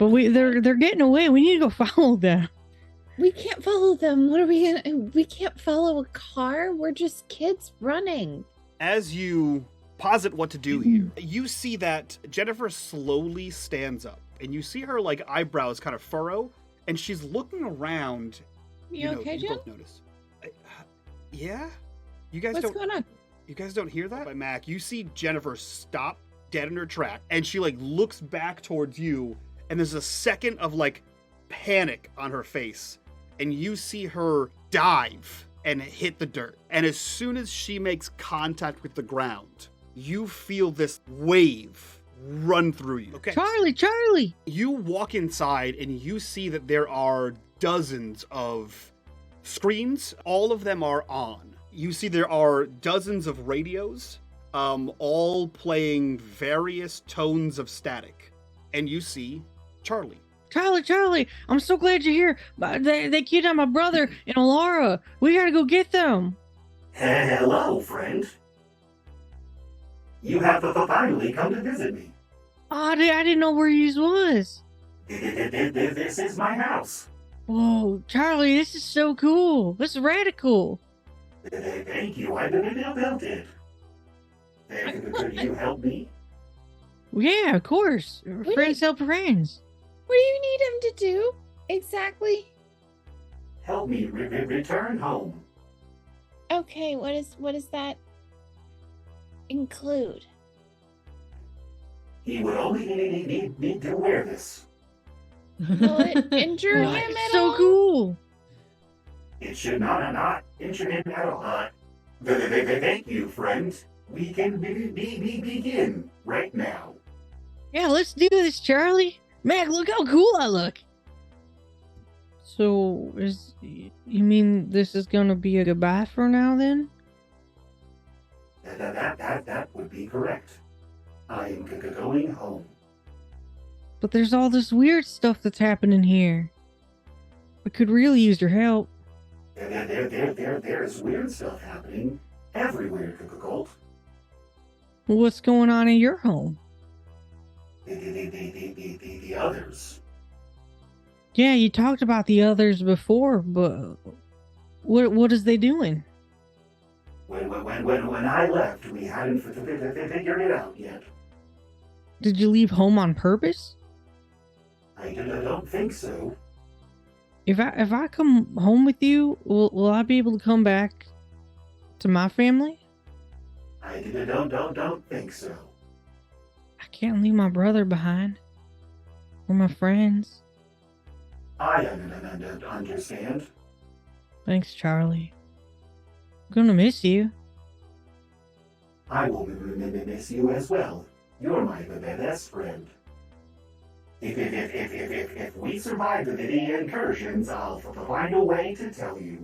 But they're getting away. We need to go follow them. We can't follow them. What are we gonna? We can't follow a car. We're just kids running. As you posit what to do here, you see that Jennifer slowly stands up, and you see her like eyebrows kind of furrow, and she's looking around. You okay, you Jen? both notice. Yeah, you guys What's going on? You guys don't hear that? By Mac, you see Jennifer stop dead in her track, and she like looks back towards you, and there's a second of like panic on her face, and you see her dive and hit the dirt. And as soon as she makes contact with the ground, you feel this wave run through you. Okay. Charlie! You walk inside and you see that there are dozens of screens. All of them are on. You see there are dozens of radios, all playing various tones of static. And you see Charlie. Charlie, I'm so glad you're here. They kidnapped my brother and Alara. We gotta go get them. Hello, friend. You have finally come to visit me. Oh, I didn't know where you was. This is my house. Whoa, Charlie, this is so cool. This is radical. Thank you, I built it. Could you help me? Yeah, of course. Friends help friends. What do you need him to do exactly? Help me return home. Okay, what does that include? He would only need to wear this. Will it injure him at all? So cool. It should not injure him at all. Thank you, friend. We can begin right now. Yeah, let's do this, Charlie. Mac, look how cool I look. So, you mean this is gonna be a goodbye for now, then? That would be correct. I am going home. But there's all this weird stuff that's happening here. We could really use your help. There's weird stuff happening everywhere, Colt. What's going on in your home? The others. Yeah, you talked about the others before, but what is they doing? When I left, we hadn't figured it out yet. Did you leave home on purpose? I don't think so. If I come home with you, will I be able to come back to my family? I don't think so. I can't leave my brother behind. Or my friends. I understand. Thanks, Charlie. I'm gonna miss you. I will miss you as well. You're my best friend. If we survive the incursions, I'll find a way to tell you.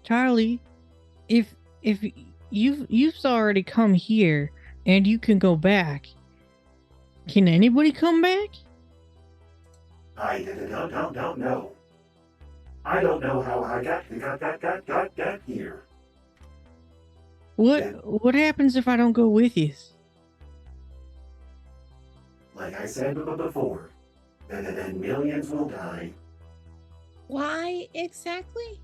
Charlie, if you've already come here and you can go back, can anybody come back? I don't know. I don't know how I got here. What happens if I don't go with you? Like I said before, then millions will die. Why exactly?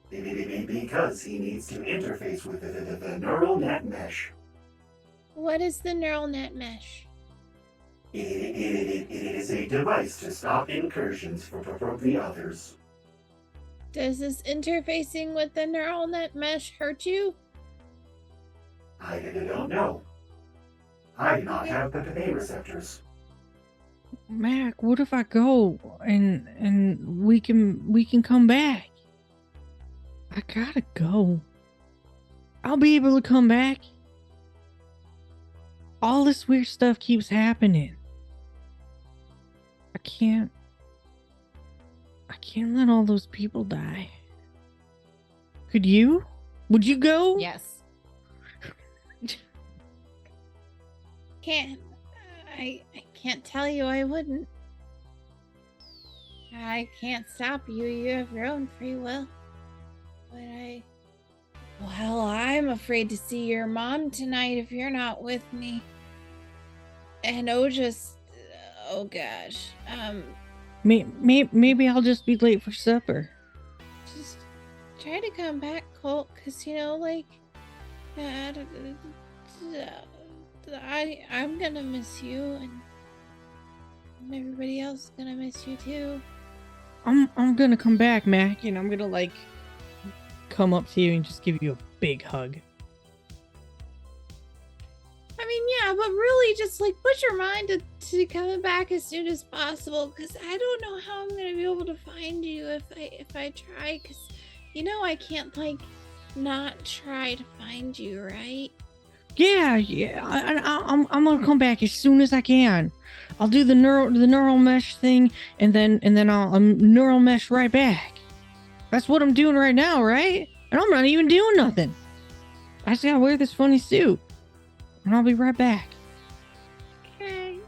Because he needs to interface with the neural net mesh. What is the neural net mesh? It is a device to stop incursions from the others. Does this interfacing with the neural net mesh hurt you? I don't know. I do not have the pain receptors. Mac, what if I go and we can come back? I gotta go. I'll be able to come back. All this weird stuff keeps happening. I can't let all those people die. Could you? Would you go? Yes. I can't tell you I wouldn't. I can't stop you. You have your own free will. But I'm afraid to see your mom tonight if you're not with me. And Oh gosh. Maybe I'll just be late for supper. Just try to come back, Colt, because like I'm gonna miss you, and everybody else is gonna miss you too. I'm gonna come back, Mac, and I'm gonna come up to you and just give you a big hug. I mean, yeah, but really just put your mind to coming back as soon as possible, because I don't know how I'm gonna be able to find you if I try, because I can't not try to find you, right? Yeah. I'm gonna come back as soon as I can. I'll do the neural mesh thing, and then I'll neural mesh right back. That's what I'm doing right now, right? And I'm not even doing nothing. I just gotta wear this funny suit, and I'll be right back. Okay.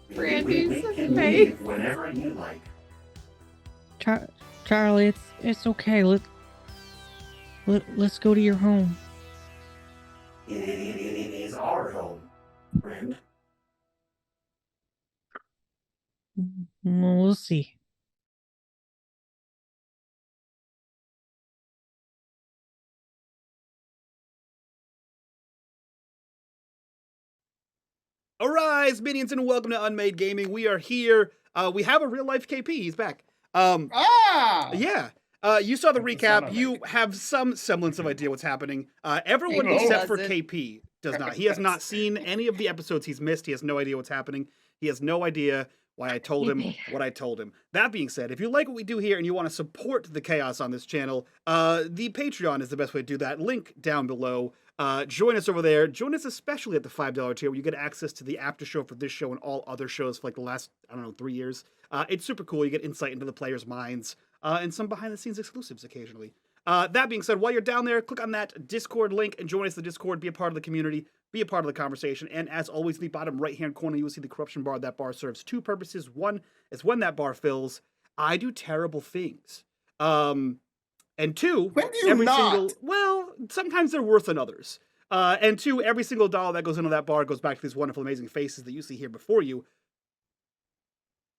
We can leave whenever you like. Charlie, it's okay. Let's go to your home. It is our home, friend. Well, we'll see. Arise, minions, and welcome to unMadeGaming. We are here. We have a real life KP. He's back. Yeah. You saw the recap. You have some semblance of idea what's happening. Everyone except for KP does not. He has not seen any of the episodes he's missed. He has no idea what's happening. He has no idea why I told him what I told him. That being said, if you like what we do here and you want to support the chaos on this channel, the Patreon is the best way to do that. Link down below. Join us over there. Join us especially at the $5 tier where you get access to the after show for this show and all other shows for the last, 3 years. It's super cool. You get insight into the players' minds and some behind-the-scenes exclusives occasionally. That being said, while you're down there, click on that Discord link and join us in the Discord. Be a part of the community. Be a part of the conversation. And as always, in the bottom right-hand corner, you will see the corruption bar. That bar serves two purposes. One is when that bar fills, I do terrible things. And two, when do you not? Sometimes they're worse than others. And two, every single dollar that goes into that bar goes back to these wonderful, amazing faces that you see here before you.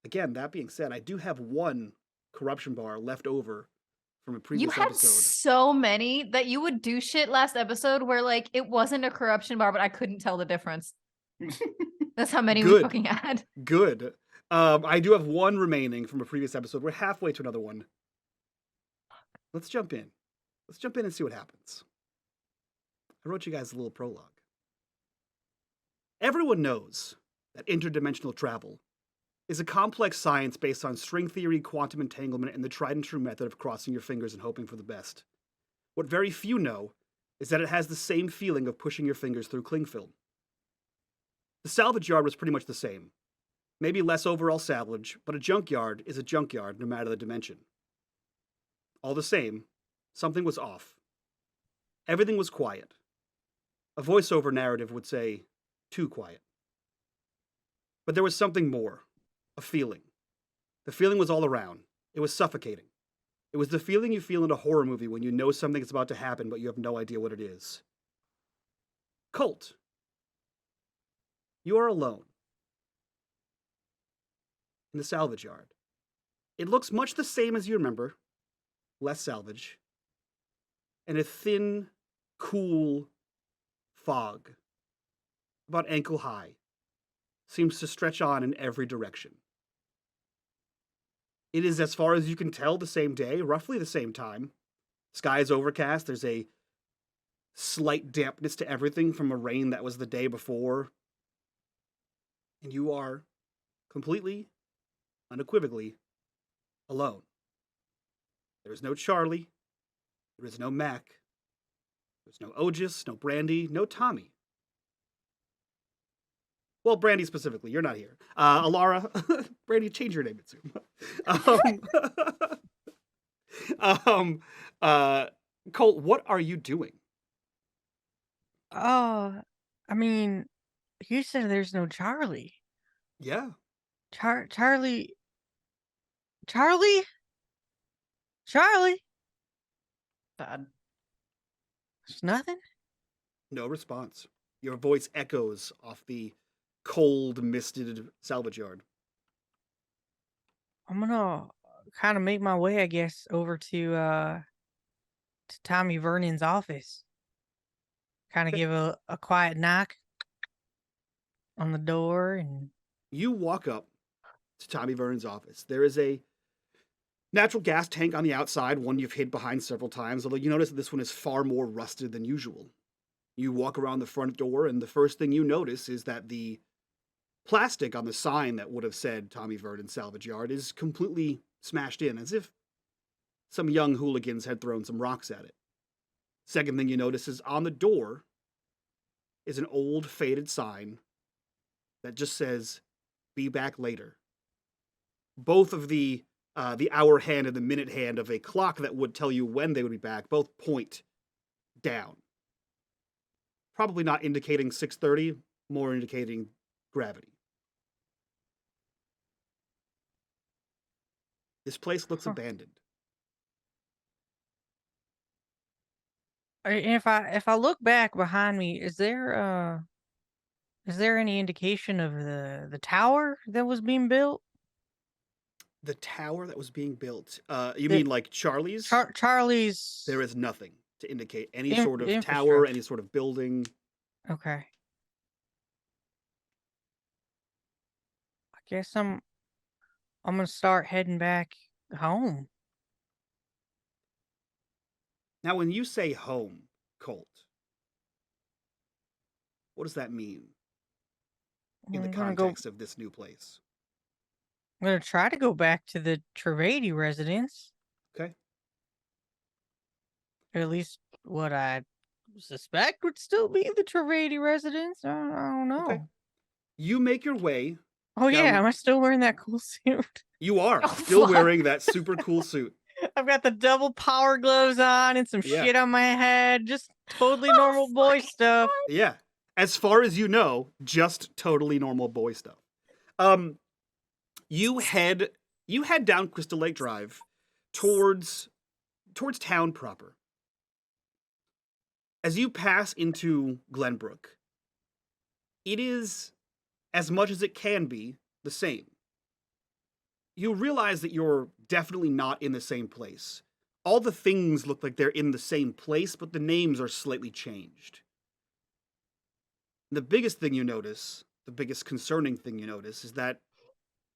Again, that being said, I do have one corruption bar left over from a previous episode. You had so many that you would do shit last episode where it wasn't a corruption bar, but I couldn't tell the difference. That's how many we fucking had. Good. I do have one remaining from a previous episode. We're halfway to another one. Let's jump in. Let's jump in and see what happens. I wrote you guys a little prologue. Everyone knows that interdimensional travel is a complex science based on string theory, quantum entanglement, and the tried and true method of crossing your fingers and hoping for the best. What very few know is that it has the same feeling of pushing your fingers through cling film. The salvage yard was pretty much the same. Maybe less overall salvage, but a junkyard is a junkyard no matter the dimension. All the same, something was off. Everything was quiet. A voiceover narrative would say, too quiet. But there was something more. A feeling. The feeling was all around. It was suffocating. It was the feeling you feel in a horror movie when you know something is about to happen, but you have no idea what it is. Colt. You are alone. In the salvage yard. It looks much the same as you remember. Less salvage. And a thin, cool fog, about ankle high, seems to stretch on in every direction. It is, as far as you can tell, the same day, roughly the same time. Sky is overcast. There's a slight dampness to everything from a rain that was the day before. And you are completely, unequivocally, alone. There is no Charlie. There is no Mac. There's no Otis, no Brandy, no Tommy. Well, Brandy specifically, you're not here. Alara, Brandy, change your name soon. Colt, what are you doing? Oh, I mean, you said there's no Charlie. Yeah. Charlie? Bad. There's nothing? No response. Your voice echoes off the cold, misted salvage yard. I'm gonna kind of make my way, I guess, over to Tommy Vernon's office. Kind of Okay. give a quiet knock on the door, and You walk up to Tommy Vernon's office. There is a natural gas tank on the outside, one you've hid behind several times, although you notice that this one is far more rusted than usual. You walk around the front door, and the first thing you notice is that the plastic on the sign that would have said Tommy Vernon Salvage Yard is completely smashed in, as if some young hooligans had thrown some rocks at it. Second thing you notice is on the door is an old faded sign that just says, "Be back later." Both of the hour hand and the minute hand of a clock that would tell you when they would be back both point down. Probably not indicating 6:30, more indicating gravity. This place looks abandoned. if I look back behind me, is there any indication of the tower that was being built? The tower that was being built, you The- mean like Charlie's? Charlie's. There is nothing to indicate any In- sort of tower, infrastructure. any sort of building. Okay. I guess I'm gonna start heading back home. Now, when you say home, Colt, what does that mean in the I'm gonna context of this new place? I'm gonna try to go back to the Trivedi residence. Okay. Or at least what I suspect would still be the Trivedi residence. I don't know. Okay. You make your way. Oh yeah, Down- am I still wearing that cool suit? You are Oh, still fuck. wearing that super cool suit. I've got the double power gloves on and some Yeah. shit on my head. Just totally normal boy stuff. Yeah. As far as you know, just totally normal boy stuff. You head down Crystal Lake Drive towards town proper. As you pass into Glenbrook, it is, as much as it can be, the same. You realize that you're definitely not in the same place. All the things look like they're in the same place, but the names are slightly changed. The biggest thing you notice, the biggest concerning thing you notice, is that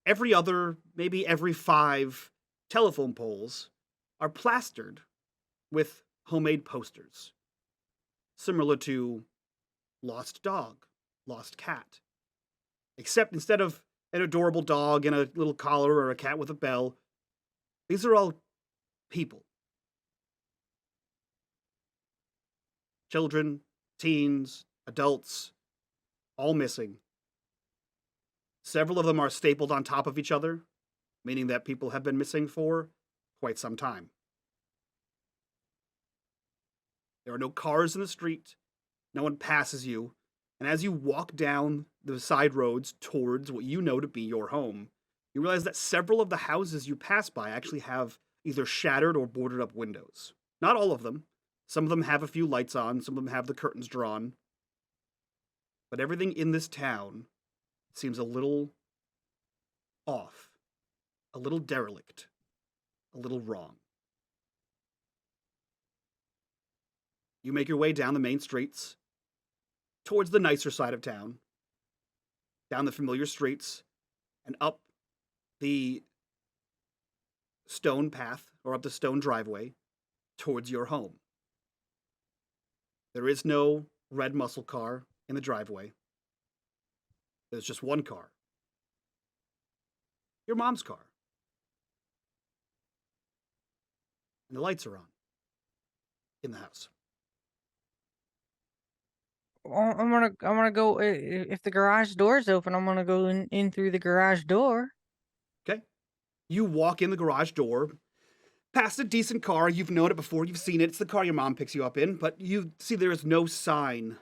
maybe every 5 telephone poles are plastered with homemade posters, similar to lost dog, lost cat. Except instead of an adorable dog in a little collar or a cat with a bell, these are all people. Children, teens, adults, all missing. Several of them are stapled on top of each other, meaning that people have been missing for quite some time. There are no cars in the street. No one passes you. And as you walk down the side roads towards what you know to be your home, you realize that several of the houses you pass by actually have either shattered or boarded up windows. Not all of them. Some of them have a few lights on, some of them have the curtains drawn. But everything in this town seems a little off, a little derelict, a little wrong. You make your way down the main streets, towards the nicer side of town, down the familiar streets, and up the stone path, or up the stone driveway, towards your home. There is no red muscle car in the driveway. There's just one car. Your mom's car. And the lights are on in the house. I'm gonna go. If the garage door's open, I'm gonna go in through the garage door. Okay. You walk in the garage door, past a decent car. You've known it before. You've seen it. It's the car your mom picks you up in. But you see there is no sign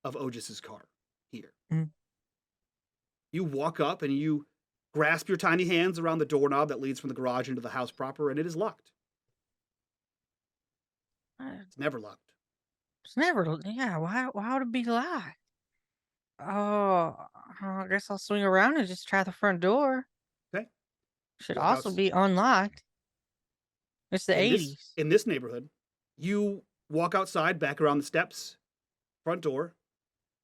of Ogis's car here. Mm. You walk up and you grasp your tiny hands around the doorknob that leads from the garage into the house proper, and it is locked. It's never locked. It's never. Yeah. Why would it be locked? Oh, I guess I'll swing around and just try the front door. Okay. Should Walk also outs- be unlocked. It's the 80s. In this neighborhood, you walk outside, back around the steps, front door,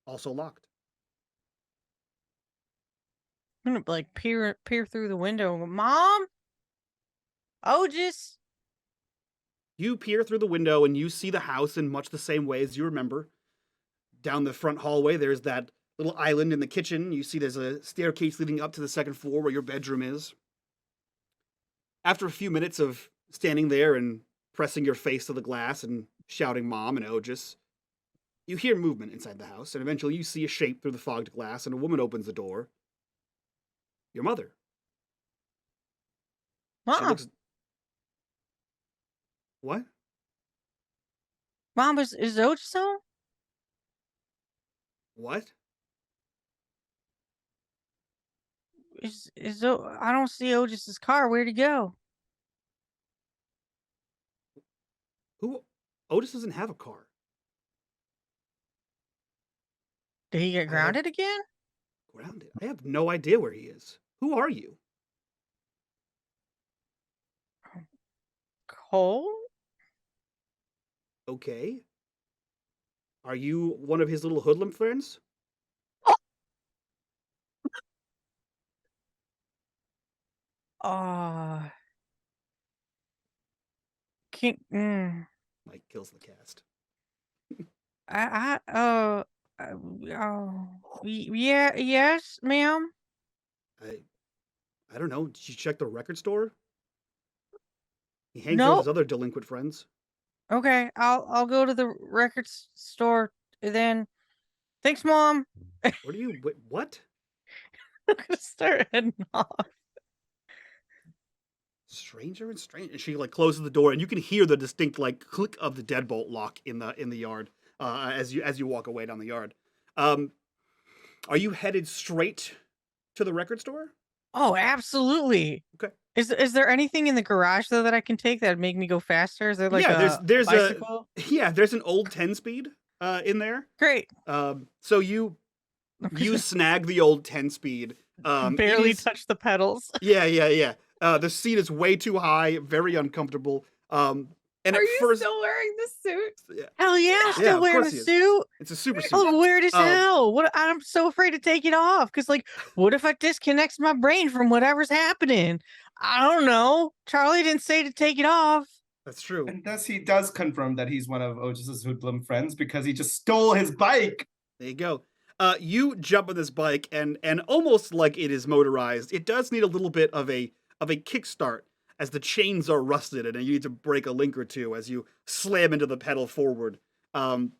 also locked. I'm gonna like peer through the window and go, Mom? Otis? You peer through the window and you see the house in much the same way as you remember. Down the front hallway, there's that little island in the kitchen. You see there's a staircase leading up to the second floor where your bedroom is. After a few minutes of standing there and pressing your face to the glass and shouting Mom and Otis, you hear movement inside the house, and eventually you see a shape through the fogged glass, and a woman opens the door. Your mother. She Mom, looks... What? Mom, is Otis home? What? I don't see Otis's car. Where'd he go? Who? Otis doesn't have a car. Did he get grounded again? Grounded? I have no idea where he is. Who are you? Cole? Okay. Are you one of his little hoodlum friends? Mike kills the cast. Yes, ma'am. I don't know. Did you check the record store? He hangs out Nope. with his other delinquent friends. Okay, I'll go to the record store then. Thanks, Mom. What are you? What? I'm gonna start heading off. Stranger and strange. And she like closes the door, and you can hear the distinct like click of the deadbolt lock in the yard as you walk away down the yard. Are you headed straight to the record store? Oh, absolutely. Okay. Is there anything in the garage though that I can take that'd make me go faster? Is there like there's a bicycle? There's an old 10-speed in there. Great. So you snag the old 10-speed. Barely touch the pedals. Yeah. The seat is way too high, very uncomfortable. And Are at you first, still wearing the suit? Hell yeah, I'm still of wearing course the he is. suit. It's a super suit. Oh, weird as hell. What? I'm so afraid to take it off because, like, what if it disconnects my brain from whatever's happening? I don't know. Charlie didn't say to take it off. That's true. And thus he does confirm that he's one of Otis's hoodlum friends because he just stole his bike. There you go. You jump on this bike, and almost like it is motorized, it does need a little bit of a kickstart as the chains are rusted, and you need to break a link or two as you slam into the pedal forward. And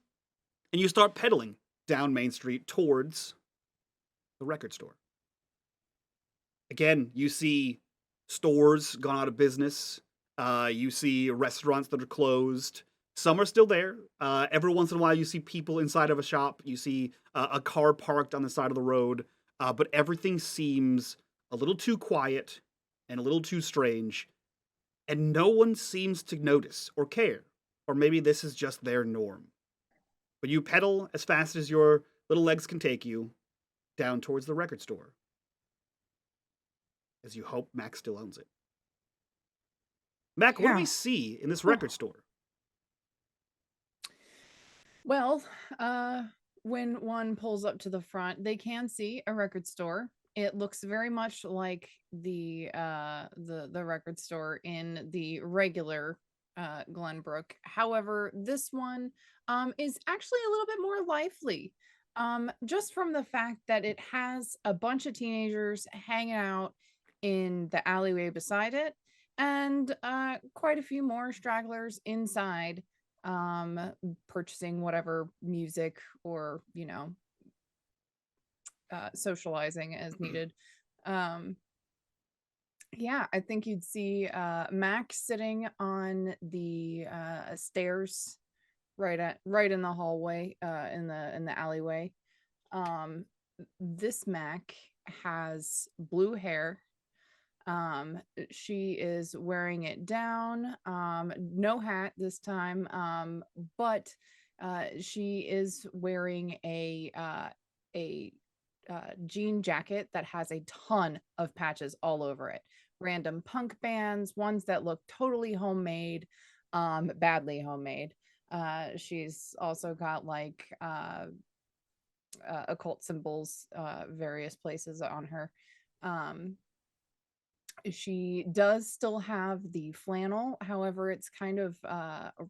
you start pedaling down Main Street towards the record store. Again, you see stores gone out of business. You see restaurants that are closed. Some are still there. Every once in a while, you see people inside of a shop. You see a car parked on the side of the road. But everything seems a little too quiet and a little too strange. And no one seems to notice or care. Or maybe this is just their norm. But you pedal as fast as your little legs can take you down towards the record store. As you hope Mac still owns it. Mac, what do we see in this record store? Well, when one pulls up to the front, they can see a record store. It looks very much like the record store in the regular Glenbrook. However, this one is actually a little bit more lively. Just from the fact that it has a bunch of teenagers hanging out in the alleyway beside it, and quite a few more stragglers inside purchasing whatever music or socializing as needed. Yeah, I think you'd see Mac sitting on the stairs right in the hallway, in the alleyway. This Mac has blue hair. She is wearing it down, no hat this time, but she is wearing a jean jacket that has a ton of patches all over it. Random punk bands, ones that look totally homemade, badly homemade. She's also got like occult symbols, various places on her. She does still have the flannel, however, it's kind of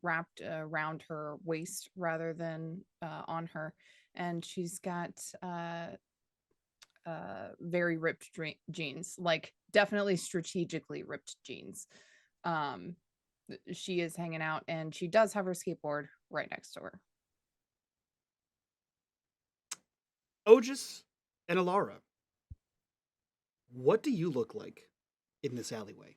wrapped around her waist rather than on her. And she's got very ripped jeans, like definitely strategically ripped jeans. She is hanging out, and she does have her skateboard right next to her. Otis and Alara, what do you look like in this alleyway?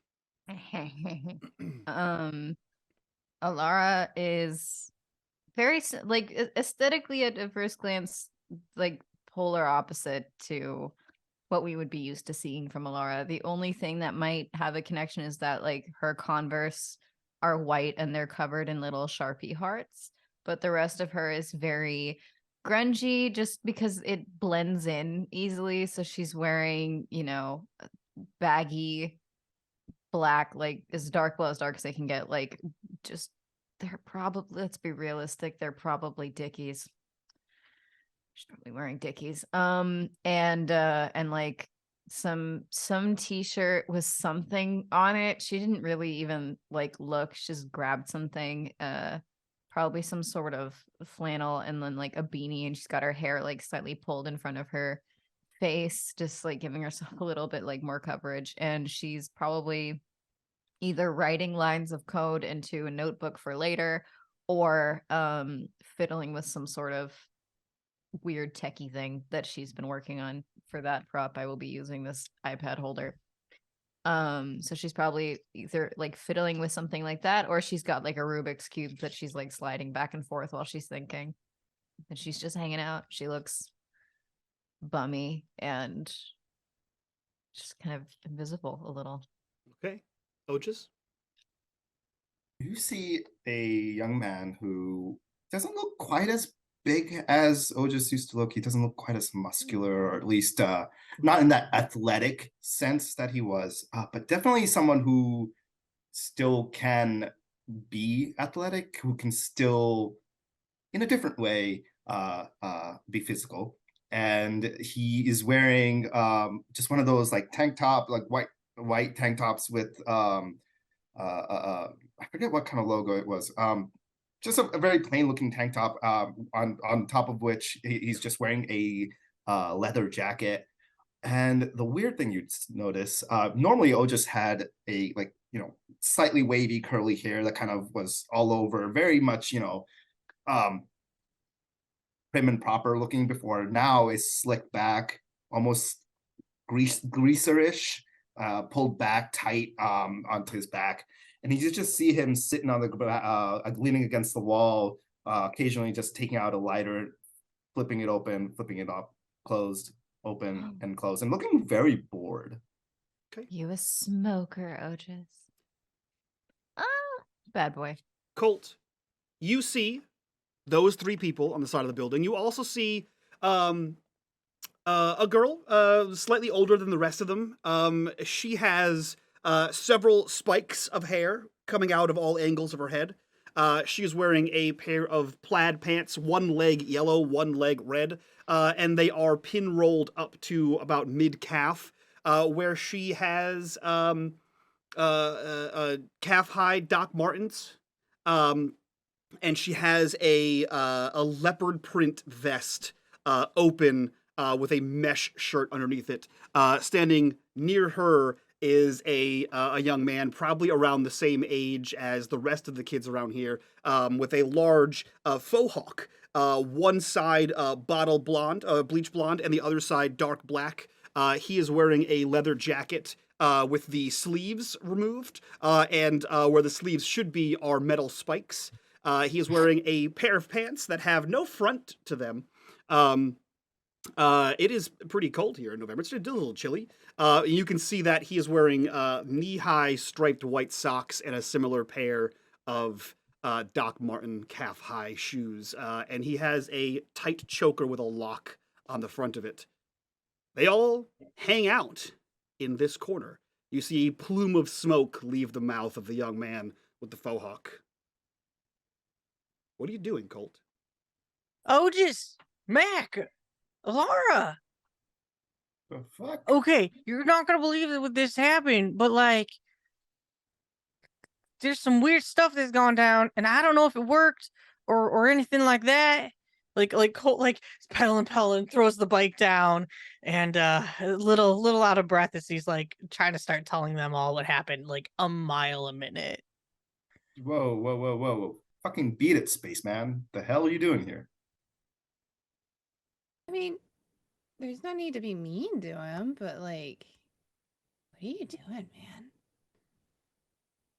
Alara is very like aesthetically at first glance like polar opposite to what we would be used to seeing from Alara. The only thing that might have a connection is that like her Converse are white and they're covered in little Sharpie hearts, but the rest of her is very grungy just because it blends in easily. So she's wearing, baggy black, like as dark as they can get, like just they're probably, let's be realistic, they're probably Dickies. She's probably wearing Dickies. And like some t-shirt with something on it. She didn't really even like look, she just grabbed something, probably some sort of flannel, and then like a beanie, and she's got her hair like slightly pulled in front of her face, just like giving herself a little bit like more coverage. And she's probably either writing lines of code into a notebook for later, or fiddling with some sort of weird techie thing that she's been working on. For that prop, I will be using this iPad holder. So she's probably either like fiddling with something like that, or she's got like a Rubik's cube that she's like sliding back and forth while she's thinking. And she's just hanging out. She looks bummy and just kind of invisible a little. Okay. Otis? You see a young man who doesn't look quite as big as Otis used to look. He doesn't look quite as muscular, or at least not in that athletic sense that he was, but definitely someone who still can be athletic, who can still, in a different way, be physical. And he is wearing just one of those like tank top, like white tank tops with I forget what kind of logo it was. Just a very plain looking tank top, on top of which he's just wearing a leather jacket. And the weird thing you'd notice, normally Otis had a slightly wavy curly hair that kind of was all over, very much prim and proper looking before. Now is slicked back, almost greaserish, pulled back tight onto his back. And you just see him sitting on the leaning against the wall, occasionally just taking out a lighter, flipping it open, flipping it up, closed, open, and closed, and looking very bored. Okay. You a smoker, Otis? Bad boy. Colt, you see those three people on the side of the building. You also see a girl, slightly older than the rest of them. She has several spikes of hair coming out of all angles of her head. She is wearing a pair of plaid pants, one leg yellow, one leg red, and they are pin rolled up to about mid-calf, where she has calf-high Doc Martens, and she has a leopard print vest open with a mesh shirt underneath it. Standing near her is a young man, probably around the same age as the rest of the kids around here, with a large faux hawk. One side bottle blonde, bleach blonde, and the other side dark black. He is wearing a leather jacket with the sleeves removed, and where the sleeves should be are metal spikes. He is wearing a pair of pants that have no front to them. It is pretty cold here in November. It's a little chilly. You can see that he is wearing knee-high striped white socks and a similar pair of Doc Marten calf-high shoes. And he has a tight choker with a lock on the front of it. They all hang out in this corner. You see a plume of smoke leave the mouth of the young man with the faux hawk. What are you doing, Colt? Otis, Mac, Alara. The fuck? Okay, you're not gonna believe that what this happened, but like, there's some weird stuff that's gone down, and I don't know if it worked or anything like that. Like Colt like pedaling, throws the bike down, and a little out of breath as he's like trying to start telling them all what happened, like a mile a minute. Whoa. Fucking beat it, spaceman. The hell are you doing here? I mean, there's no need to be mean to him, but like, what are you doing, man?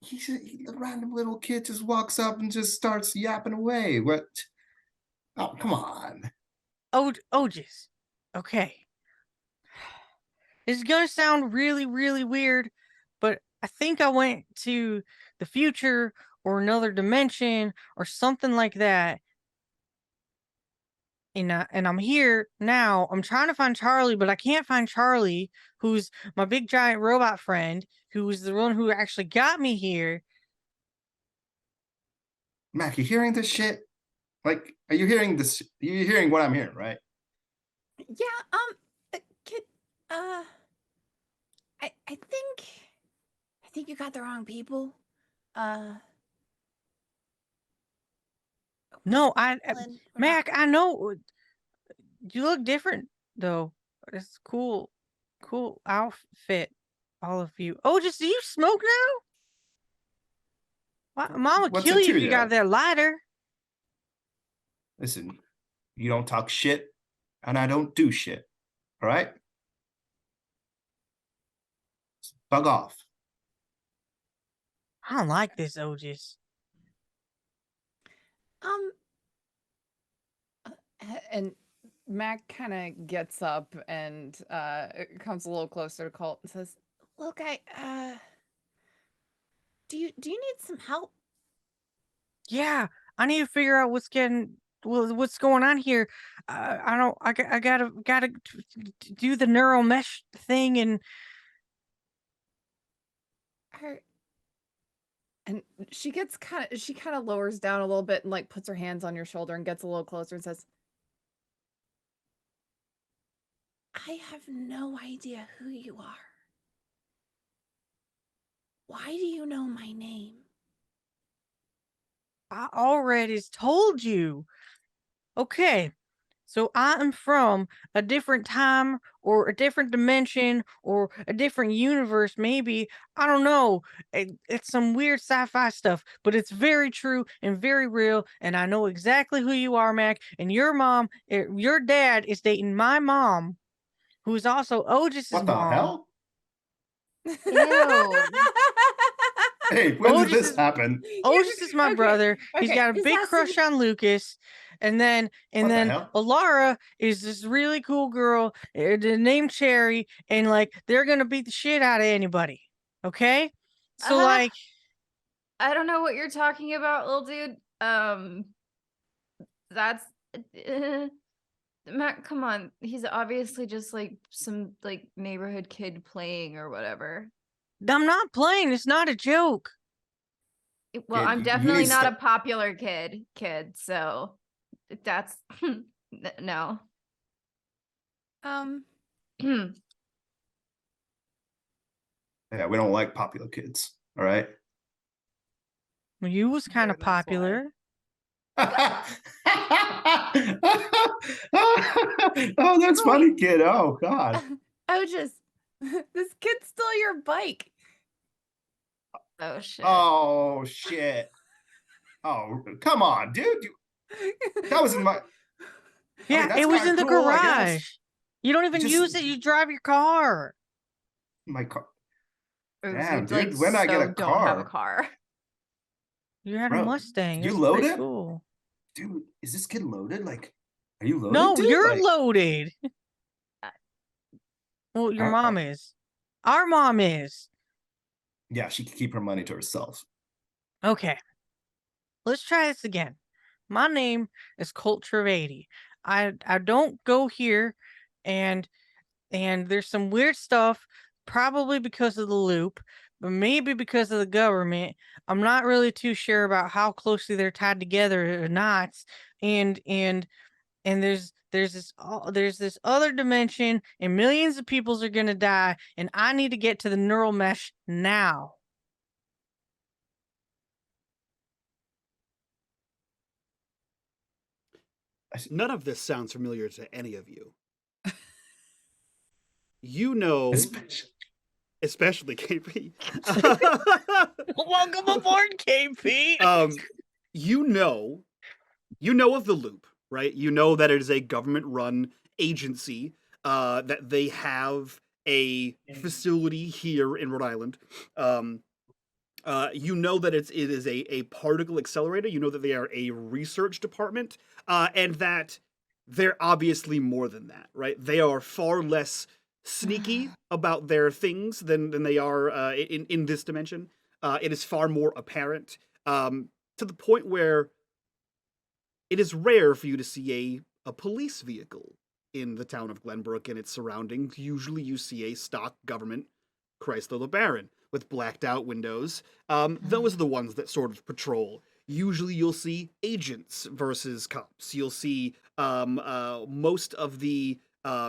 He's a random little kid just walks up and just starts yapping away. What? Oh, come on. Otis. Okay. This is gonna sound really, really weird, but I think I went to the future or another dimension or something like that. And I'm here now. I'm trying to find Charlie, but I can't find Charlie, who's my big giant robot friend, who's the one who actually got me here. Mac, you hearing this shit? Like, are you hearing this? You're hearing what I'm hearing, right? Yeah, kid, I think you got the wrong people. No, Ellen, we're Mac, I know you look different though. It's cool outfit, all of you. Oh, just do you smoke now? Mom would What's kill it you to if you got ya? that lighter. Listen, you don't talk shit, and I don't do shit. All right? Bug off. I don't like this, Otis. And Mac kind of gets up and comes a little closer to Colt and says, "Look, do you need some help?" Yeah, I need to figure out what's going on here. I gotta do the neural mesh thing, and And she kind of lowers down a little bit and like puts her hands on your shoulder and gets a little closer and says, "I have no idea who you are. Why do you know my name?" I already told you. Okay, so I am from a different time or a different dimension or a different universe, maybe. I don't know. It's some weird sci-fi stuff, but it's very true and very real. And I know exactly who you are, Mac. And your dad is dating my mom, who is also Otis's What the mom. hell? Ew. Hey, when did this Otis happen? Otis is my brother. He's got a this big has to crush be- on Lucas. And then What the hell? Alara is this really cool girl named Cherry, and like they're gonna beat the shit out of anybody. Okay? So like I don't know what you're talking about, little dude. That's Matt, come on. He's obviously just like some like neighborhood kid playing or whatever. I'm not playing, it's not a joke. Well, Kid, I'm you definitely need not to- a popular kid, so that's no. Yeah, we don't like popular kids. All right. Well, you was kind of Very nice popular. Oh, that's funny, kid. Oh, God. This kid stole your bike. Oh shit. Oh, shit. Oh, come on, dude. That was in my. Yeah, that's it was kinda in the cool, I guess. garage. You don't even Just- use it, you drive your car. My car. Or Damn, you, dude, when I get a don't have a car. car. You had a Bro, Mustang. you That's load pretty it? cool. Dude, is this kid loaded? Like, are you loaded? No, dude? you're Like, loaded. Well, your mom is. Our mom is. Yeah, she can keep her money to herself. Okay. Let's try this again. My name is Colt Trevady. I don't go here and and there's some weird stuff, probably because of the loop, but maybe because of the government. I'm not really too sure about how closely they're tied together or not. And there's this other dimension, and millions of peoples are gonna die, and I need to get to the neural mesh now. None of this sounds familiar to any of you. You know, especially KP. Welcome aboard, KP. You know of the loop, right? You know that it is a government-run agency, that they have a facility here in Rhode Island. You know that it is a particle accelerator. You know that they are a research department, and that they're obviously more than that, right? They are far less sneaky about their things than they are in this dimension. It is far more apparent, to the point where it is rare for you to see a police vehicle in the town of Glenbrook and its surroundings. Usually you see a stock government Chrysler LeBaron with blacked out windows. Those are the ones that sort of patrol. Usually you'll see agents versus cops. You'll see most of the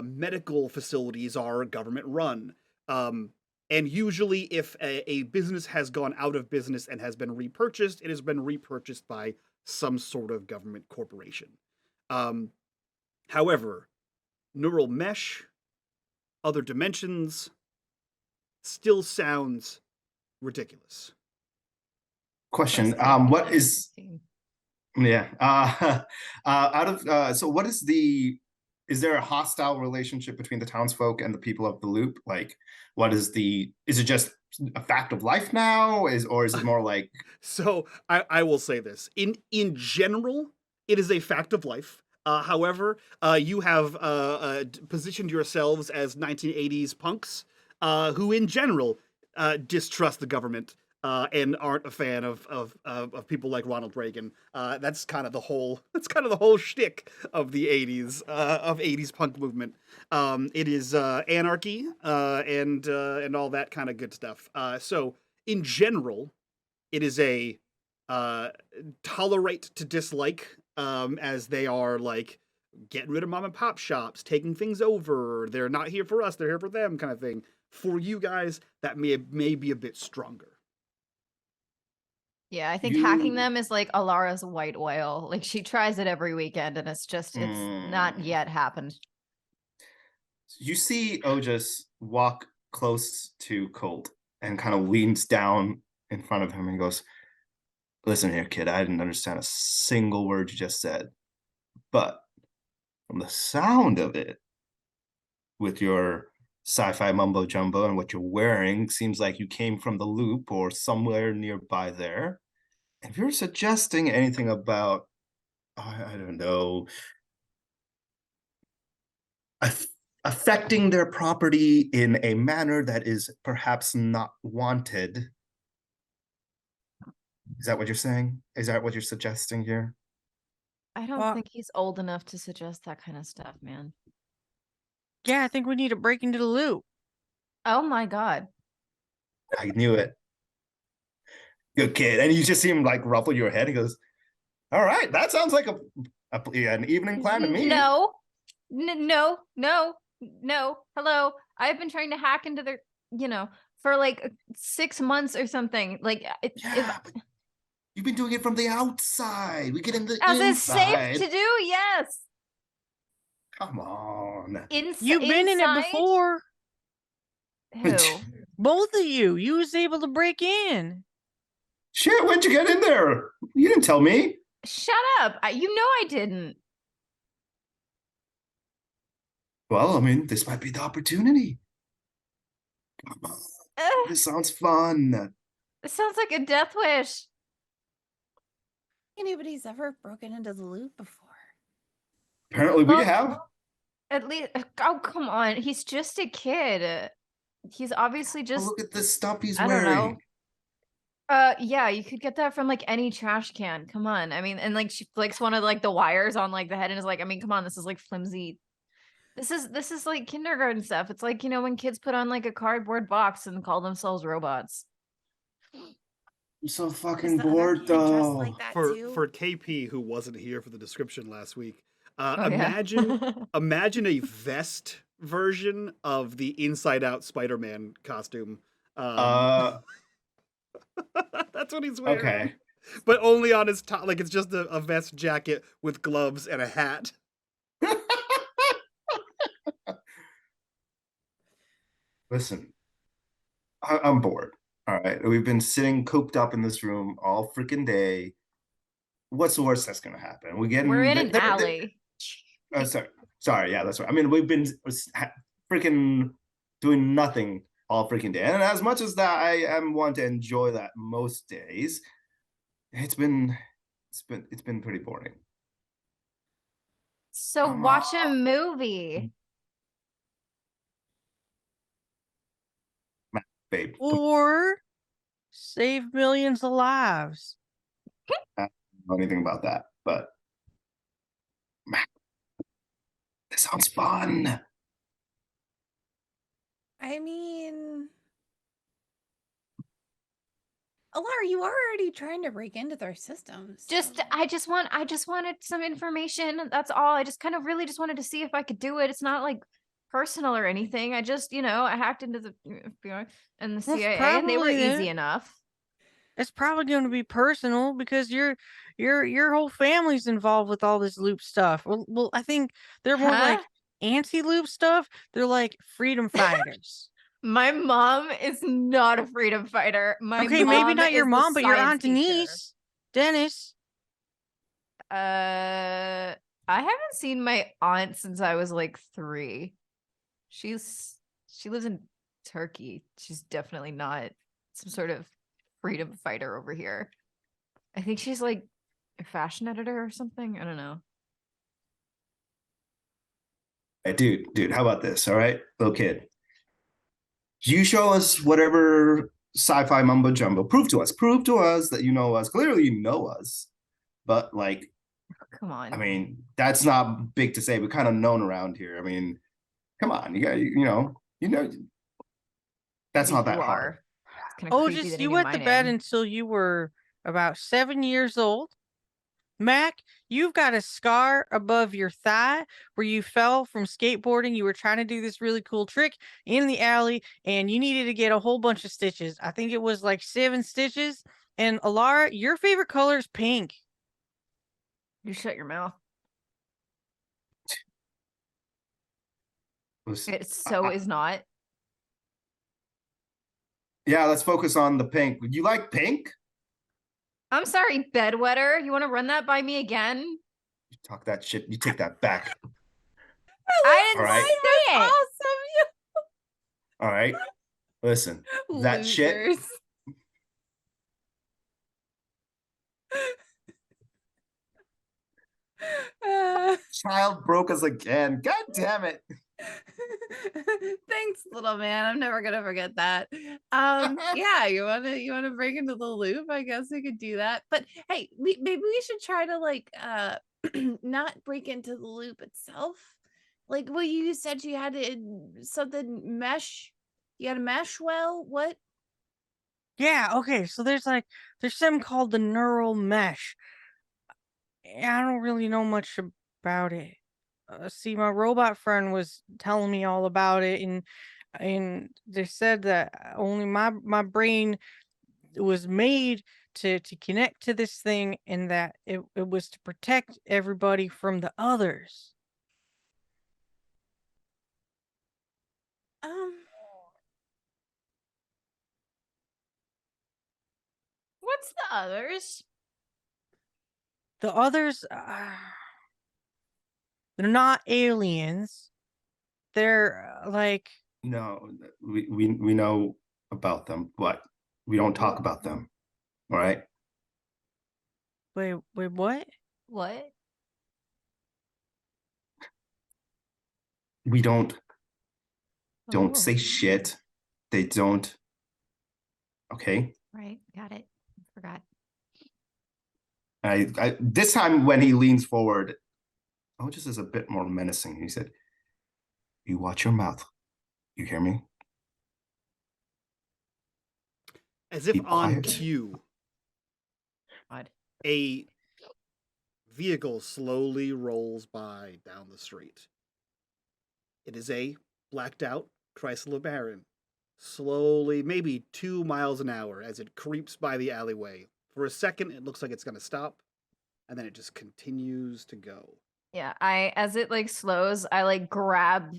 medical facilities are government run. And usually if a business has gone out of business and has been repurchased, it has been repurchased by some sort of government corporation. However, neural mesh, other dimensions, still sounds ridiculous. Question. What is so what is is there a hostile relationship between the townsfolk and the people of the loop? Like, is it just a fact of life now? Or is it more like... So I will say this. In general, it is a fact of life. However, you have positioned yourselves as 1980s punks, who in general distrust the government and aren't a fan of people like Ronald Reagan. That's kind of the whole shtick of the 80s of 80s punk movement. It is anarchy and all that kind of good stuff. So in general, it is a tolerate to dislike, as they are like getting rid of mom and pop shops, taking things over. They're not here for us, they're here for them, kind of thing. For you guys, that may be a bit stronger. Yeah, I think hacking them is like Alara's white oil. Like she tries it every weekend and it's not yet happened. You see Ojas walk close to Colt and kind of leans down in front of him and goes, "Listen here, kid, I didn't understand a single word you just said. But from the sound of it, with your sci-fi mumbo jumbo and what you're wearing, seems like you came from the loop or somewhere nearby there. If you're suggesting anything about, I don't know, affecting their property in a manner that is perhaps not wanted, is that what you're saying? Is that what you're suggesting here?" I don't think he's old enough to suggest that kind of stuff, man. Yeah, I think we need to break into the loop. Oh my god. I knew it. Good kid. And you just see him like ruffle your head. He goes, "All right, that sounds like an evening plan to me." No. Hello. I've been trying to hack into their, for like 6 months or something. Like, but you've been doing it from the outside. We get in the as inside. it's safe to do, yes. Come on. You've been in it before. Who? Both of you. You was able to break in. Shit, when'd you get in there? You didn't tell me. Shut up. You know I didn't. Well, I mean, this might be the opportunity. Come on. This sounds fun. It sounds like a death wish. Anybody's ever broken into the loop before? Apparently we have. At least, oh, come on. He's just a kid. He's obviously just... look at the stuff he's I wearing. don't know. Yeah, you could get that from like any trash can. Come on. I mean, and like she flicks one of like the wires on like the head and is like, I mean, come on, this is like flimsy This is like kindergarten stuff. It's like, when kids put on like a cardboard box and call themselves robots. I'm so Is fucking the other bored kid dressed though. like that For too? KP, who wasn't here for the description last week, Oh, imagine yeah. imagine a vest version of the Inside Out Spider-Man costume. That's what he's wearing. Okay. But only on his top, like it's just a vest jacket with gloves and a hat. Listen, I'm bored. All right. We've been sitting cooped up in this room all freaking day. What's the worst that's gonna happen? We're in an alley. Sorry. Yeah, that's right. I mean, we've been freaking doing nothing all freaking day. And as much as that I am one to enjoy that most days, it's been pretty boring. So watch a movie. Babe. Or save millions of lives. I don't know anything about that, but this sounds fun. I mean, Alara, you are already trying to break into their systems. I just wanted some information. That's all. I just kind of really just wanted to see if I could do it. It's not like personal or anything. I just, I hacked into the FBI and the CIA, and they were probably easy it. enough. It's probably going to be personal because your whole family's involved with all this loop stuff. Well, I think they're more like anti-loop stuff. They're like freedom fighters. My mom is not a freedom fighter. Okay, mom maybe not your is the mom, but your science aunt teacher. Denise, Dennis. I haven't seen my aunt since I was like 3. She lives in Turkey. She's definitely not some sort of freedom fighter over here. I think she's like a fashion editor or something. I don't know. Hey, dude, how about this? All right, little kid. You show us whatever sci-fi mumbo jumbo. Prove to us that you know us. Clearly, you know us, but like, Come on. I mean, that's not big to say. We're kind of known around here. I mean, come on, you got, that's not that hard. Oh, just you wet the bed until you were about 7 years old. Mac, you've got a scar above your thigh where you fell from skateboarding. You were trying to do this really cool trick in the alley and you needed to get a whole bunch of stitches. I think it was like 7 stitches. And Alara, your favorite color is pink. You shut your mouth. It so is not. Yeah, let's focus on the pink. You like pink? I'm sorry, bedwetter. You want to run that by me again? You talk that shit. You take that back. I didn't say it. Awesome. All right. Listen, that shit. Child broke us again. God damn it. Thanks, little man. I'm never gonna forget that. Yeah, you wanna break into the loop? I guess we could do that. But hey, maybe we should try to like not break into the loop itself. Like, well, you said you had something mesh. You had a mesh well? What? Yeah, okay. So there's something called the neural mesh. I don't really know much about it. See, my robot friend was telling me all about it, and they said that only my brain was made to connect to this thing, and that it was to protect everybody from the others. What's the others? The others, they're not aliens. They're like, No, we know about them, but we don't talk about them. All right. wait, what? What? We don't say shit. They don't. Okay. Right. Got it. Forgot. I this time when he leans forward, just is a bit more menacing. He said, You watch your mouth. You hear me? As if Be on quiet. cue, God. a vehicle slowly rolls by down the street. It is a blacked out Chrysler Baron, slowly, maybe 2 miles an hour, as it creeps by the alleyway. For a second, it looks like it's going to stop, and then it just continues to go. Yeah, as it like slows, I like grab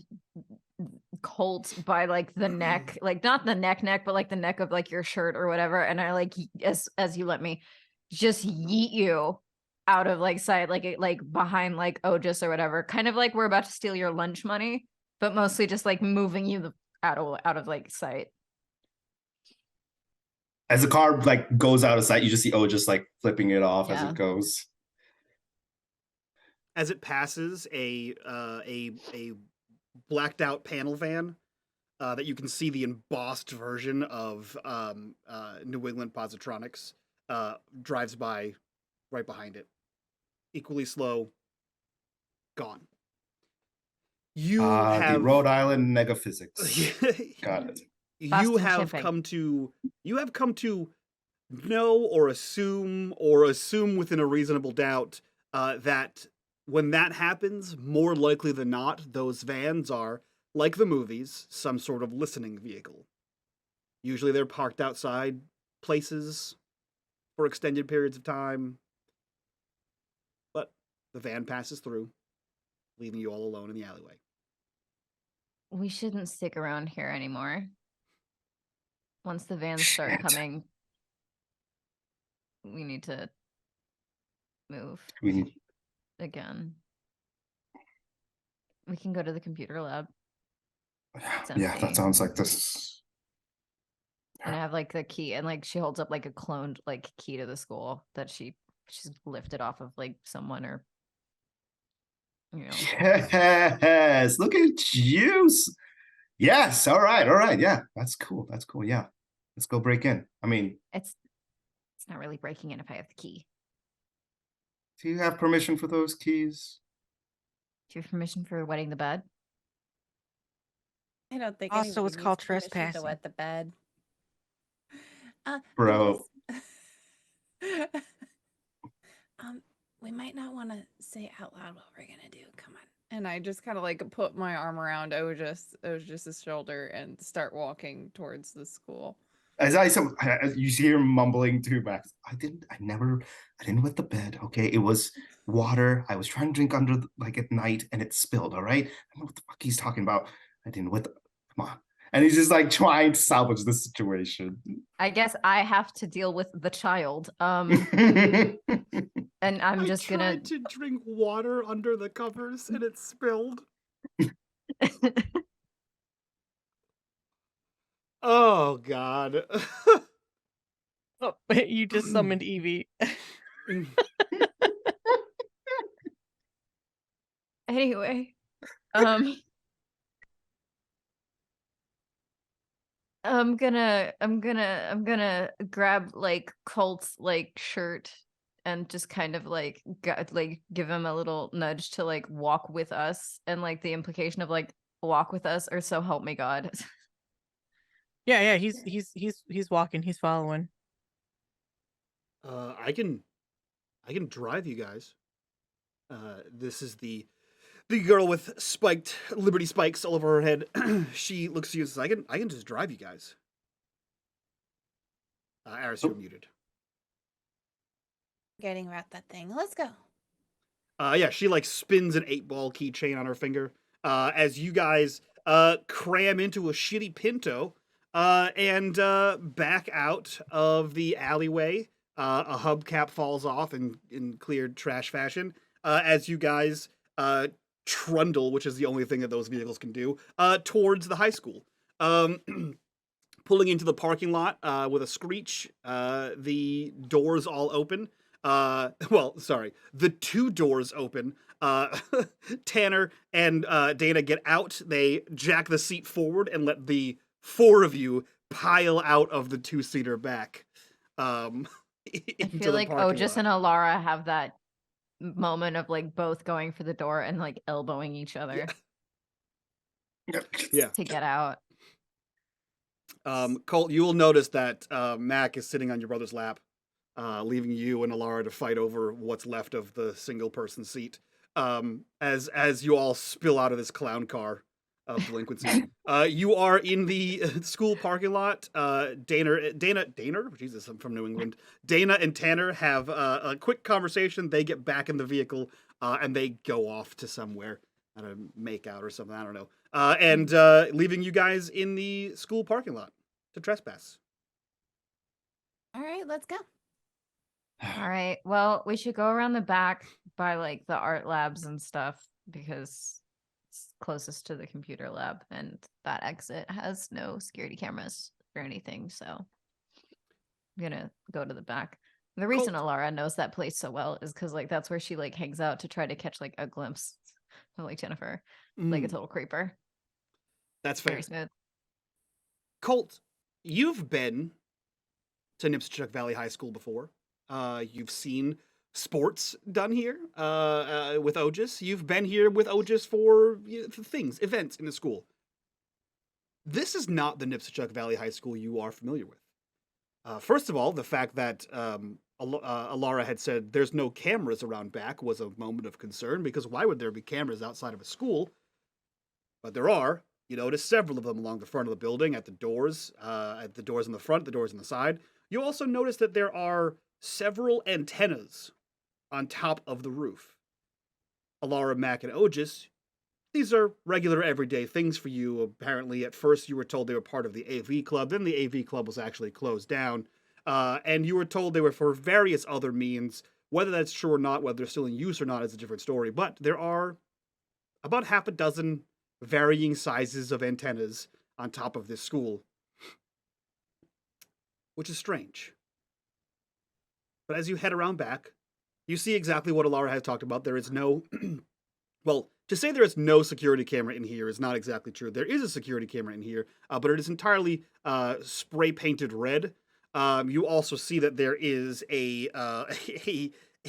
Colt by like the neck, like not the neck, but like the neck of like your shirt or whatever, and I like as you let me just yeet you out of like sight, like behind like Otis or whatever, kind of like we're about to steal your lunch money, but mostly just like moving you out of like sight. As the car like goes out of sight, you just see just like flipping it off as Yeah. it goes. As it passes a blacked out panel van that you can see the embossed version of New England Positronics drives by right behind it. Equally slow, gone. You have the Rhode Island megaphysics. Got it. You Boston have shipping. come to know or assume within a reasonable doubt that when that happens, more likely than not, those vans are, like the movies, some sort of listening vehicle. Usually they're parked outside places for extended periods of time. But the van passes through, leaving you all alone in the alleyway. We shouldn't stick around here anymore. Once the vans start Shit. coming, we need to move We need again. We can go to the computer lab. Yeah, empty. that sounds like this. And I have like the key, and like she holds up like a cloned like key to the school that she's lifted off of like someone, or you know. Yes, look at you. Yes, all right, yeah, that's cool. Yeah, let's go break in. I mean, It's not really breaking in if I have the key. do you have permission for those keys? Do you have permission for wetting the bed? I don't think Also, anybody it's called needs permission trespassing. to wet the bed. I Bro. just- we might not want to say out loud what we're gonna do. Come on. And I just kind of like put my arm around Ojus's shoulder and start walking towards the school. As you see her mumbling to Max. I didn't wet the bed. Okay, it was water. I was trying to drink under like at night, and it spilled. All right, I don't know what the fuck he's talking about. I didn't wet the. Come on, and he's just like trying to salvage the situation. I guess I have to deal with the child. And I'm just I gonna tried to drink water under the covers and it spilled. Oh God. Oh, you just summoned Evie. Anyway, I'm gonna grab like Colt's like shirt and just kind of like give him a little nudge to like walk with us, and like the implication of like walk with us, or so help me God. Yeah, he's walking, he's following. I can drive you guys. This is the girl with spiked Liberty spikes all over her head. She looks at you and says, I can just drive you guys. Aris, you're muted. Getting wrapped that thing. Let's go. Yeah, she like spins an 8-ball keychain on her finger as you guys cram into a shitty Pinto and back out of the alleyway. A hubcap falls off in cleared trash fashion as you guys trundle, which is the only thing that those vehicles can do, towards the high school. Pulling into the parking lot with a screech, the doors all open. The 2 doors open. Tanner and Dana get out. They jack the seat forward and let the 4 of you pile out of the 2-seater back. I feel like Ojus and Alara have that moment of like both going for the door and like elbowing each other. Yeah. to get out. Colt, you will notice that Mac is sitting on your brother's lap, leaving you and Alara to fight over what's left of the single-person seat. As you all spill out of this clown car of delinquency, you are in the school parking lot. Dana, Jesus, I'm from New England. Dana and Tanner have a quick conversation. They get back in the vehicle and they go off to somewhere. I don't know, make out or something. I don't know. And leaving you guys in the school parking lot to trespass. All right, let's go. All right. Well, we should go around the back by like the art labs and stuff because it's closest to the computer lab and that exit has no security cameras or anything. So I'm gonna go to the back. The reason Alara knows that place so well is because like that's where she like hangs out to try to catch like a glimpse of like Jennifer, like a total creeper. That's fair. Very smooth. Colt, you've been to Nipsachuk Valley High School before. You've seen sports done here with Otis. You've been here with Otis for things, events in the school. This is not the Nipsachuk Valley High School you are familiar with. First of all, the fact that Alara had said there's no cameras around back was a moment of concern, because why would there be cameras outside of a school? But there are. You notice several of them along the front of the building, at the doors in the front, the doors on the side. You also notice that there are several antennas on top of the roof. Alara, Mac, and Otis, these are regular everyday things for you. Apparently, at first you were told they were part of the AV club, then the AV club was actually closed down, and you were told they were for various other means. Whether that's true or not, whether they're still in use or not, is a different story, but there are about half a dozen varying sizes of antennas on top of this school, which is strange. But as you head around back, you see exactly what Alara has talked about. There is no, well, to say there is no security camera in here is not exactly true. There is a security camera in here, but it is entirely spray painted red. You also see that there is a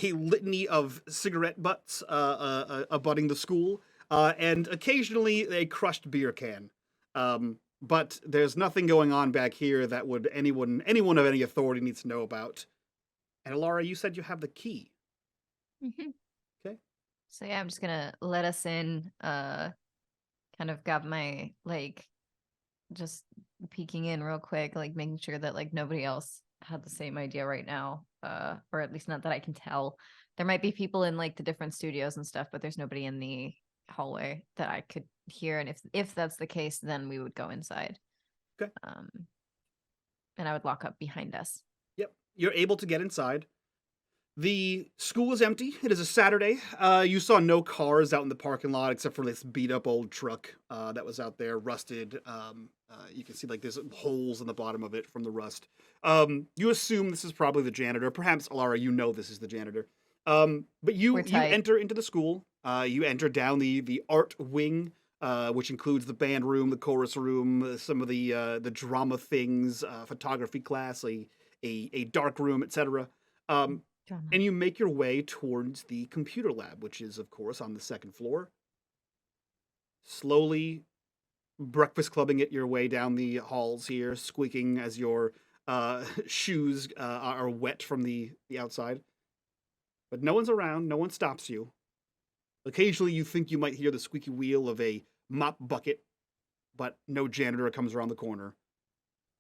litany of cigarette butts abutting the school, and occasionally a crushed beer can. But there's nothing going on back here that would anyone of any authority needs to know about. And Alara, you said you have the key. Mm-hmm. Okay. So yeah, I'm just gonna let us in, kind of got my like just peeking in real quick, like making sure that like nobody else had the same idea right now, or at least not that I can tell. There might be people in like the different studios and stuff, but there's nobody in the hallway that I could hear. And if that's the case, then we would go inside. Okay. And I would lock up behind us. Yep. You're able to get inside. The school is empty. It is a Saturday. You saw no cars out in the parking lot except for this beat up old truck that was out there, rusted. You can see like there's holes in the bottom of it from the rust. You assume this is probably the janitor. Perhaps, Alara, you know this is the janitor. But you enter into the school. You enter down the art wing, which includes the band room, the chorus room, some of the drama things, photography class, a dark room, etc. And you make your way towards the computer lab, which is, of course, on the second floor. Slowly breakfast clubbing it your way down the halls here, squeaking as your shoes are wet from the outside. But no one's around, no one stops you. Occasionally you think you might hear the squeaky wheel of a mop bucket, but no janitor comes around the corner,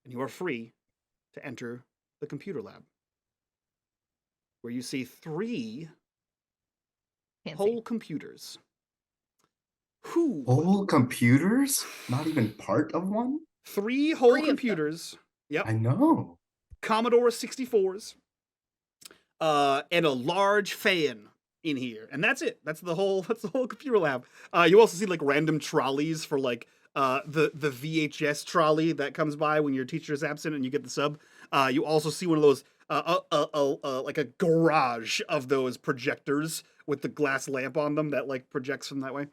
and you are free to enter the computer lab, where you see 3 whole computers. Whole computers? Not even part of one? 3 whole computers. Yep. I know. Commodore 64s. And a large fan in here. And that's it. That's the whole computer lab. You also see like random trolleys for like the VHS trolley that comes by when your teacher is absent and you get the sub. You also see one of those like a garage of those projectors with the glass lamp on them that like projects from that way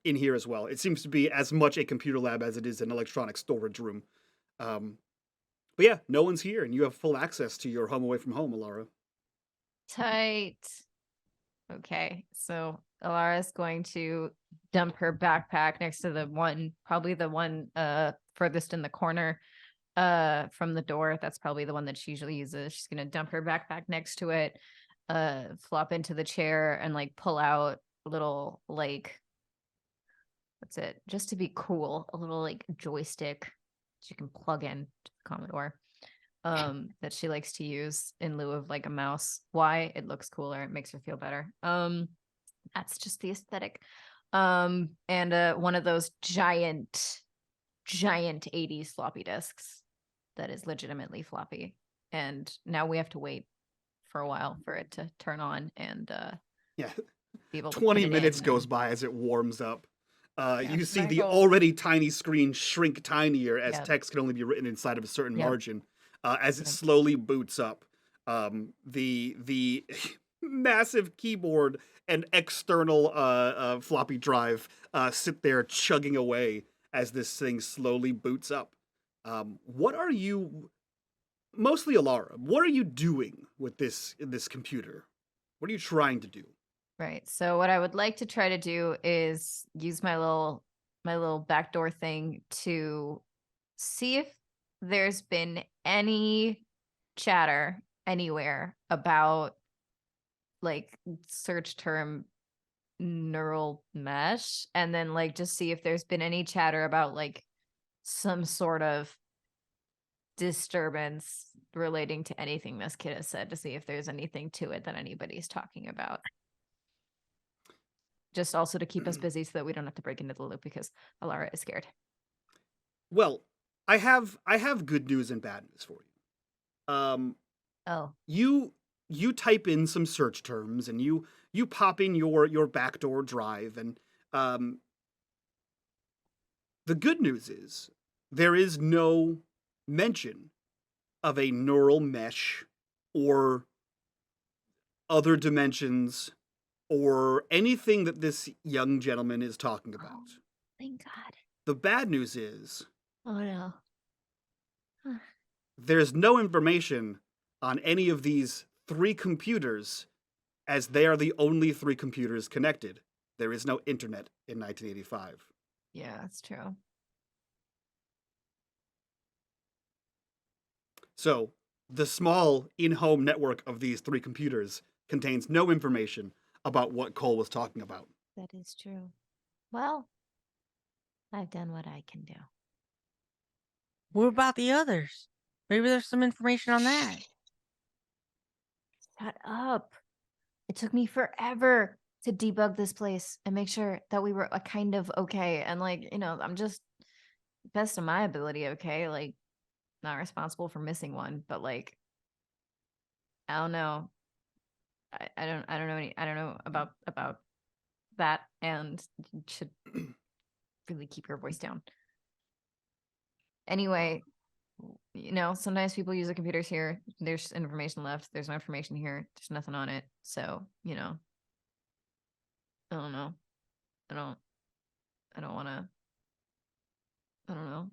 in here as well. It seems to be as much a computer lab as it is an electronic storage room. But yeah, no one's here, and you have full access to your home away from home, Alara. Tight. Okay, so Alara's going to dump her backpack next to the one, probably the one furthest in the corner from the door. That's probably the one that she usually uses. She's gonna dump her backpack next to it, flop into the chair and like pull out a little like what's it? Just to be cool, a little like joystick she can plug in to the Commodore. That she likes to use in lieu of like a mouse. Why? It looks cooler. It makes her feel better. That's just the aesthetic. And one of those giant 80s floppy disks that is legitimately floppy. And now we have to wait for a while for it to turn on and Yeah. be able to 20 put it minutes in goes and- by as it warms up. You see the Michael. already tiny screen shrink tinier as Yep. text can only be written inside of a certain Yep. margin. As it Yep. slowly boots up, the massive keyboard and external floppy drive sit there chugging away as this thing slowly boots up. What are you, mostly Alara, what are you doing with this computer? What are you trying to do? Right. So what I would like to try to do is use my little backdoor thing to see if there's been any chatter anywhere about like search term neural mesh, and then like just see if there's been any chatter about like some sort of disturbance relating to anything this kid has said, to see if there's anything to it that anybody's talking about. Just also to keep us busy so that we don't have to break into the loop because Alara is scared. Well, I have good news and bad news for you. Oh, You type in some search terms and you pop in your backdoor drive, and the good news is there is no mention of a neural mesh or other dimensions or anything that this young gentleman is talking about. thank God. The bad news is Oh no. there's no information on any of these 3 computers, as they are the only 3 computers connected. There is no internet in 1985. Yeah, that's true. So, the small in-home network of these 3 computers contains no information about what Cole was talking about. That is true. Well, I've done what I can do. What about the others? Maybe there's some information on that. Shut up. It took me forever to debug this place and make sure that we were kind of okay. And like, I'm just best of my ability, okay? Like, not responsible for missing one, but like, I don't know. I don't know I don't know about that, and you should really keep your voice down. Anyway, sometimes people use the computers here. There's information left. There's no information here. There's nothing on it. So, I don't know. I don't want to. I don't know.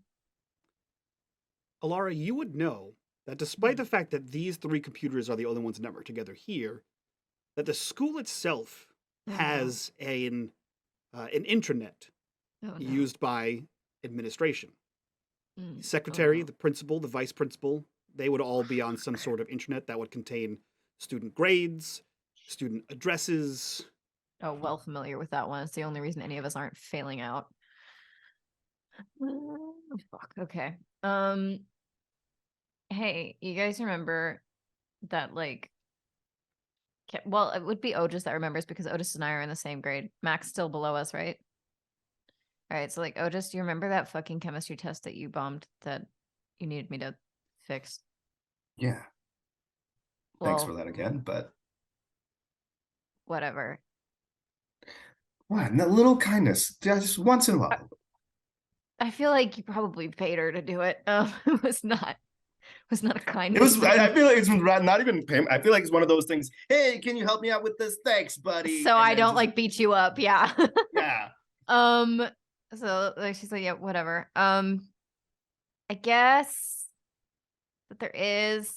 Alara, you would know that despite the fact that these 3 computers are the only ones networked together here, that the school itself has an intranet used by administration. The secretary, the principal, the vice principal, they would all be on some sort of intranet that would contain student grades, student addresses. Oh, well familiar with that one. It's the only reason any of us aren't failing out. Oh, fuck. Okay. Hey, you guys remember that like well, it would be Otis that remembers because Otis and I are in the same grade. Mac's still below us, right? All right, so like Otis, do you remember that fucking chemistry test that you bombed that you needed me to fix? Yeah. Thanks for that again, but whatever. What? A little kindness, just once in a while. I feel like you probably paid her to do it. It was not a kind. It was. I feel like it's not even payment. I feel like it's one of those things. Hey, can you help me out with this? Thanks, buddy. So And I then don't just- like beat you up. Yeah. Yeah. So like she's like, yeah, whatever. I guess that there is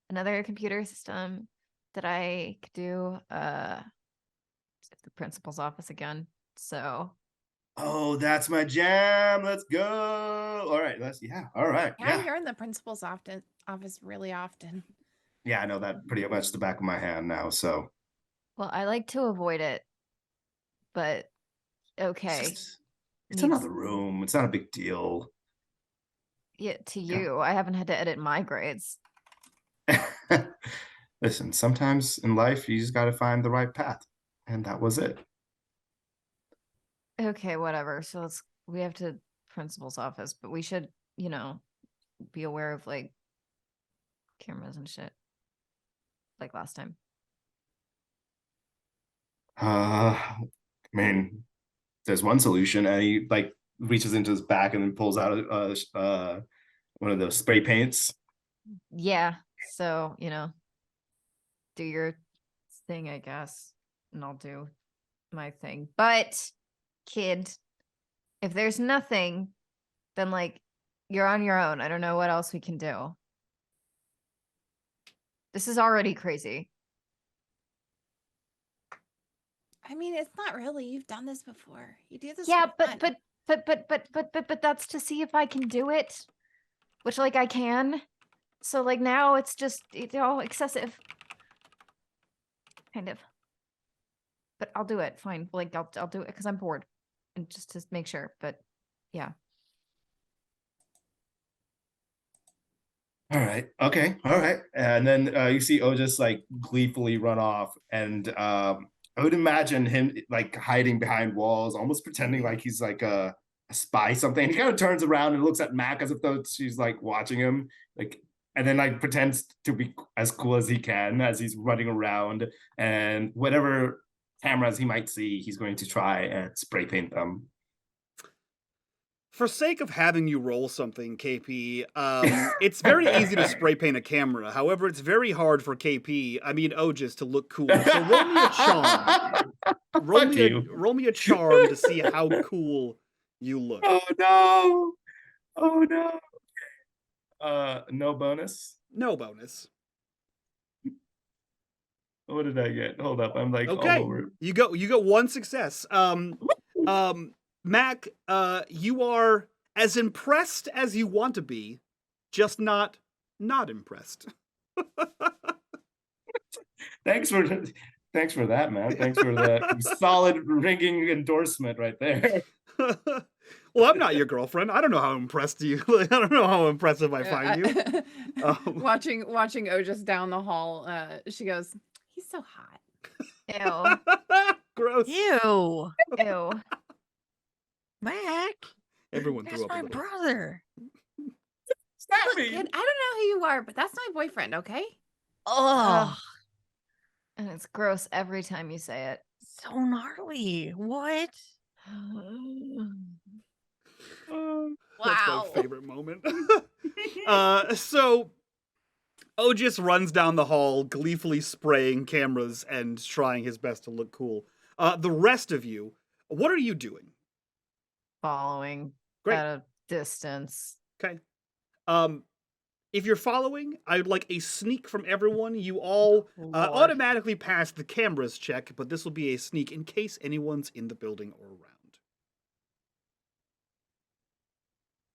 another computer system that I could do. at the principal's office again. So Oh, that's my jam. Let's go. All right. All right. Yeah, you're in the principal's office really often. Yeah, I know that pretty much the back of my hand now. So well, I like to avoid it, but okay. it's another room. It's not a big deal. Yeah, to you, I haven't had to edit my grades. Listen, sometimes in life you just got to find the right path, and that was it. Okay, whatever. So we have to principal's office, but we should, be aware of like cameras and shit. Like last time. I mean, there's one solution, and he like reaches into his back and then pulls out one of those spray paints. Yeah. So, do your thing, I guess, and I'll do my thing. But, kid, if there's nothing, then like you're on your own. I don't know what else we can do. This is already crazy. I mean, it's not really. You've done this before. You do this. Yeah, for fun. but that's to see if I can do it, which like I can. So like now it's just excessive, kind of. But I'll do it. Fine. Like I'll do it because I'm bored, and just to make sure. But yeah. All right. Okay. All right. And then you see Otis like gleefully run off, and I would imagine him like hiding behind walls, almost pretending like he's like a spy something. And he kind of turns around and looks at Mac as if though she's like watching him, like, and then like pretends to be as cool as he can as he's running around, and whatever cameras he might see, he's going to try and spray paint them. For sake of having you roll something, KP, it's very easy to spray paint a camera. However, it's very hard for Otis, to look cool. So roll me a charm. Roll me a charm to see how cool you look. Oh no! Oh no! No bonus. No bonus. What did I get? Hold up, I'm like okay. all over. You got one success. Mac, you are as impressed as you want to be, just not impressed. Thanks for that, man. Thanks for that solid ringing endorsement right there. Well, I'm not your girlfriend. I don't know how impressed you. I don't know how impressive I find you. Watching Otis down the hall, she goes, "He's so hot." Ew. Gross. Ew. Ew. Mac. Everyone That's threw up. my brother. Look, kid, I don't know who you are, but that's my boyfriend, okay? Oh, And it's gross every time you say it. so gnarly. What? That's my favorite moment. So Otis runs down the hall, gleefully spraying cameras and trying his best to look cool. The rest of you, what are you doing? Following Great. at a distance. Okay. If you're following, I would like a sneak from everyone. You all automatically pass the cameras check, but this will be a sneak in case anyone's in the building or around.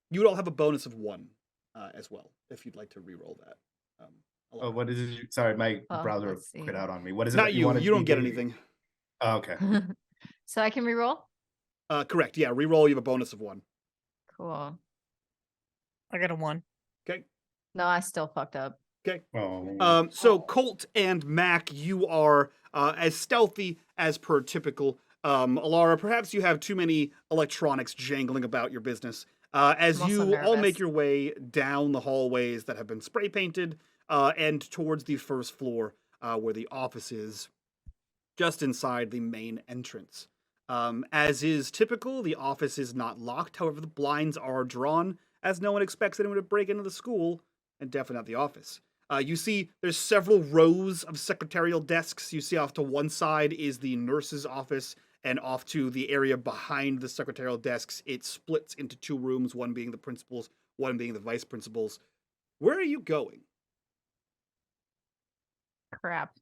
You would all have a bonus of 1 as well, if you'd like to re-roll that. Oh, what is it? Sorry, my browser quit out on me. What is it? Not you. You don't get anything. Oh, okay. So I can re-roll? Correct. Yeah, re-roll. You have a bonus of 1. Cool. I got a 1. Okay. No, I still fucked up. Okay. Oh. So Colt and Mac, you are as stealthy as per typical. Alara, perhaps you have too many electronics jangling about your business. As you all make your way down the hallways that have been spray painted and towards the first floor where the office is, just inside the main entrance. As is typical, the office is not locked. However, the blinds are drawn, as no one expects anyone to break into the school, and definitely not the office. You see there's several rows of secretarial desks. You see off to one side is the nurse's office, and off to the area behind the secretarial desks, it splits into 2 rooms, one being the principal's, one being the vice principal's. Where are you going? Crap.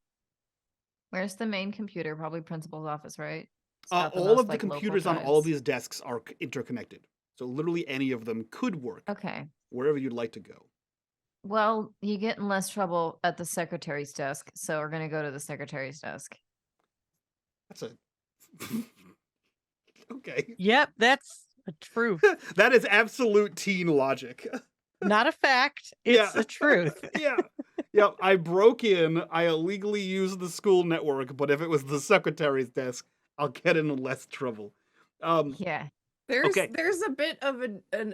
Where's the main computer? Probably principal's office, right? It's got All most, of the like, local computers on all of drives. these desks are interconnected. So literally any of them could work Okay. wherever you'd like to go. Well, you get in less trouble at the secretary's desk, so we're gonna go to the secretary's desk. That's a okay. Yep, that's a truth. That is absolute teen logic. Not a fact. It's Yeah. a truth. Yeah. Yeah. I broke in. I illegally used the school network, but if it was the secretary's desk, I'll get in less trouble. Yeah. Okay. There's a bit of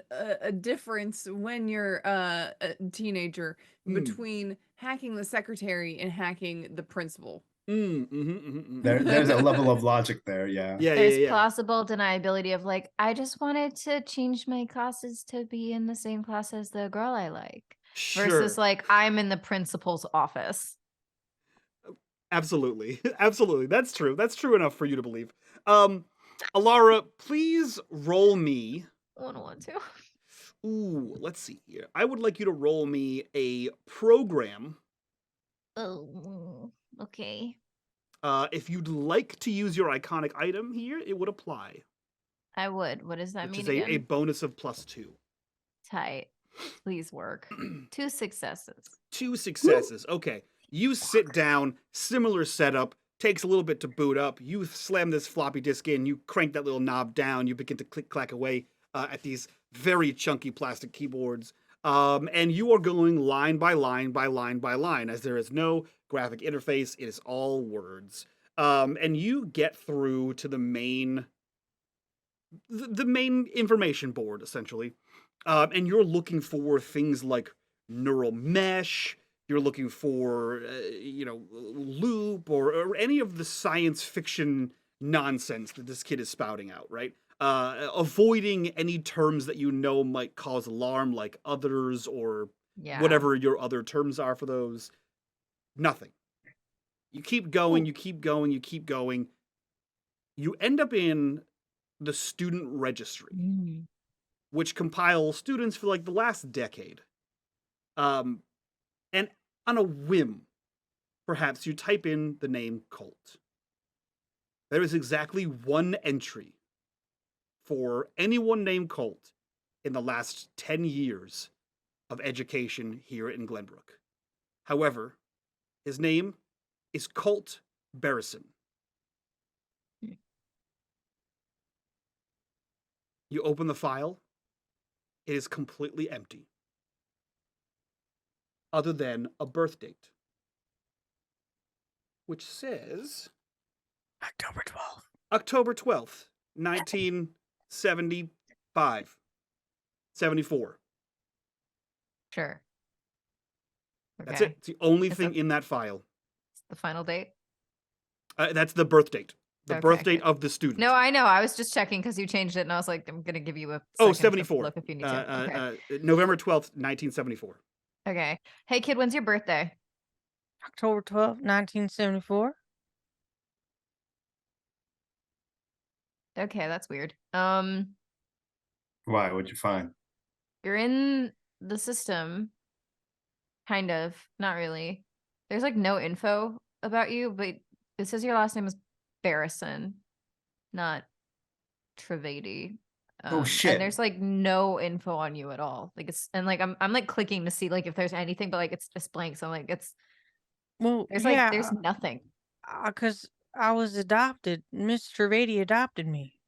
a difference when you're a teenager between hacking the secretary and hacking the principal. There's a level of logic there, yeah. There's plausible deniability of like, I just wanted to change my classes to be in the same class as the girl I like. Versus Sure. like, I'm in the principal's office. Absolutely. Absolutely. That's true. That's true enough for you to believe. Alara, please roll me. I don't want to. Ooh, let's see here. I would like you to roll me a program. Oh, okay. If you'd like to use your iconic item here, it would apply. I would. What does that Which mean is again? a bonus of +2. Tight. Please work. 2 successes. 2 successes. Okay. You sit down, similar setup, takes a little bit to boot up. You slam this floppy disk in, you crank that little knob down, you begin to click-clack away at these very chunky plastic keyboards. And you are going line by line by line by line, as there is no graphic interface. It is all words. And you get through to the main information board, essentially. And you're looking for things like neural mesh. You're looking for, loop or any of the science fiction nonsense that this kid is spouting out, right? Avoiding any terms that you know might cause alarm, like others or whatever your other terms are for those. Nothing. You keep going, you keep going, you keep going. You end up in the student registry, which compiles students for like the last decade. And on a whim, perhaps you type in the name Colt. There is exactly one entry for anyone named Colt in the last 10 years of education here in Glenbrook. However, his name is Colt Barrison. You open the file, it is completely empty, other than a birth date, which says October 12th. October 12th, 1975. 74. Sure. That's it. It's the only thing in that file. The final date? That's the birth date. The birth date good. of the student. No, I know. I was just checking because you changed it, and I was like, I'm gonna give you a second 74. to look if you need to. November 12th, 1974. Okay. Hey, kid, when's your birthday? October 12th, 1974. Okay, that's weird. Why? What'd you find? You're in the system. Kind of. Not really. There's like no info about you, but it says your last name is Barrison, not Trivedi. Oh shit. And there's like no info on you at all. Like it's like I'm like clicking to see like if there's anything, but like it's just blank. So like it's there's like there's nothing. Because I was adopted. Miss Trivedi adopted me.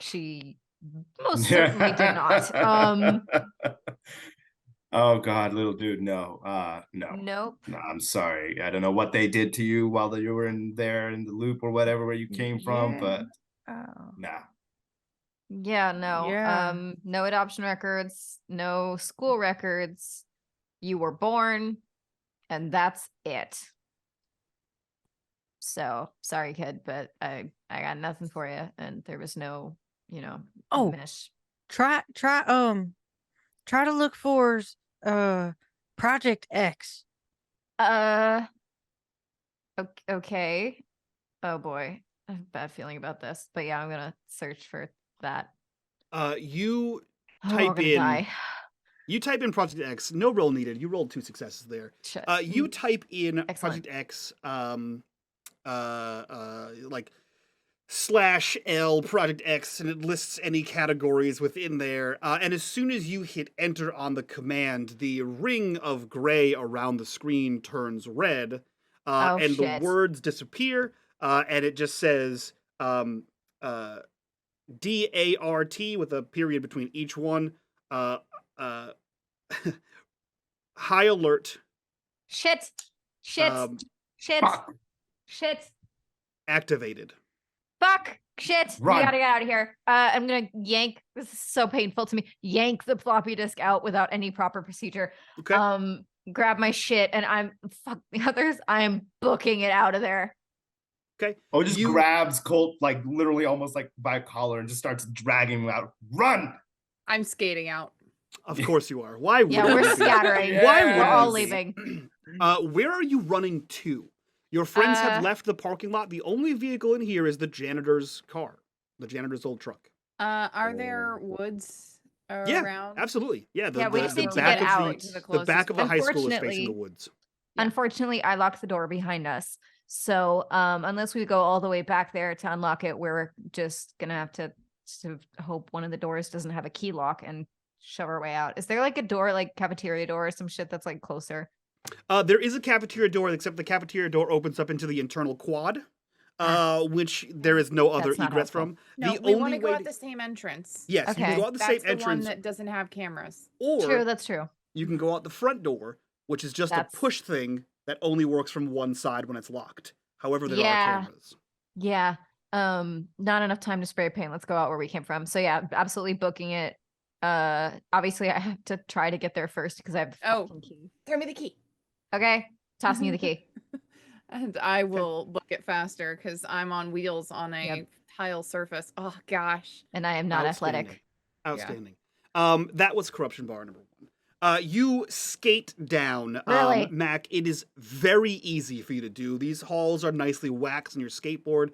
She most certainly did not. Oh God, little dude, no. No. Nope. No, I'm sorry. I don't know what they did to you while you were in there in the loop or whatever where you came from, but nah. Yeah, no. Yeah. No adoption records, no school records. You were born, and that's it. So sorry, kid, but I got nothing for you, and there was no, mesh. Try to look for Project X. Okay. Oh boy, I have a bad feeling about this, but yeah, I'm gonna search for that. You I'm type gonna in die. You type in Project X. No roll needed. You rolled 2 successes there. Shit. You type in Excellent. Project X like /L Project X, and it lists any categories within there. And as soon as you hit enter on the command, the ring of gray around the screen turns red, and the words disappear, and it just says DART with a period between each one. High alert. Shit. Fuck. Activated. Fuck. Shit. Run. We gotta get out of here. I'm gonna yank. This is so painful to me. Yank the floppy disk out without any proper procedure. Okay. Grab my shit, and fuck the others. I'm booking it out of there. Okay. Oh, just grabs Colt like literally almost like by a collar and just starts dragging him out. Run! I'm skating out. Of course you are. Why? Yeah, we're scattering. Why We're would all you be? leaving. Where are you running to? Your friends have left the parking lot. The only vehicle in here is the janitor's car, the janitor's old truck. Are there woods around? Yeah, absolutely. Yeah, we just need to back get of out. the back of the high school is facing the woods. Unfortunately, I locked the door behind us. So unless we go all the way back there to unlock it, we're just gonna have to hope one of the doors doesn't have a key lock and shove our way out. Is there like a door, like cafeteria door or some shit that's like closer? There is a cafeteria door, except the cafeteria door opens up into the internal quad, which there is no other egress from. No, we want to go out the same entrance. Yes, you can go out the same entrance. That's the one that doesn't have cameras. Or that's true. You can go out the front door, which is just a push thing that only works from one side when it's locked. However, there are cameras. Yeah. Not enough time to spray paint. Let's go out where we came from. So yeah, absolutely booking it. Obviously I have to try to get there first because I have the fucking key. Throw me the key. Okay, tossing you the key. And I will book it faster because I'm on wheels on a tile surface. Oh gosh. And I am not athletic. Outstanding. That was corruption bar number 1. You skate down, Really? Mac. It is very easy for you to do. These halls are nicely waxed on your skateboard.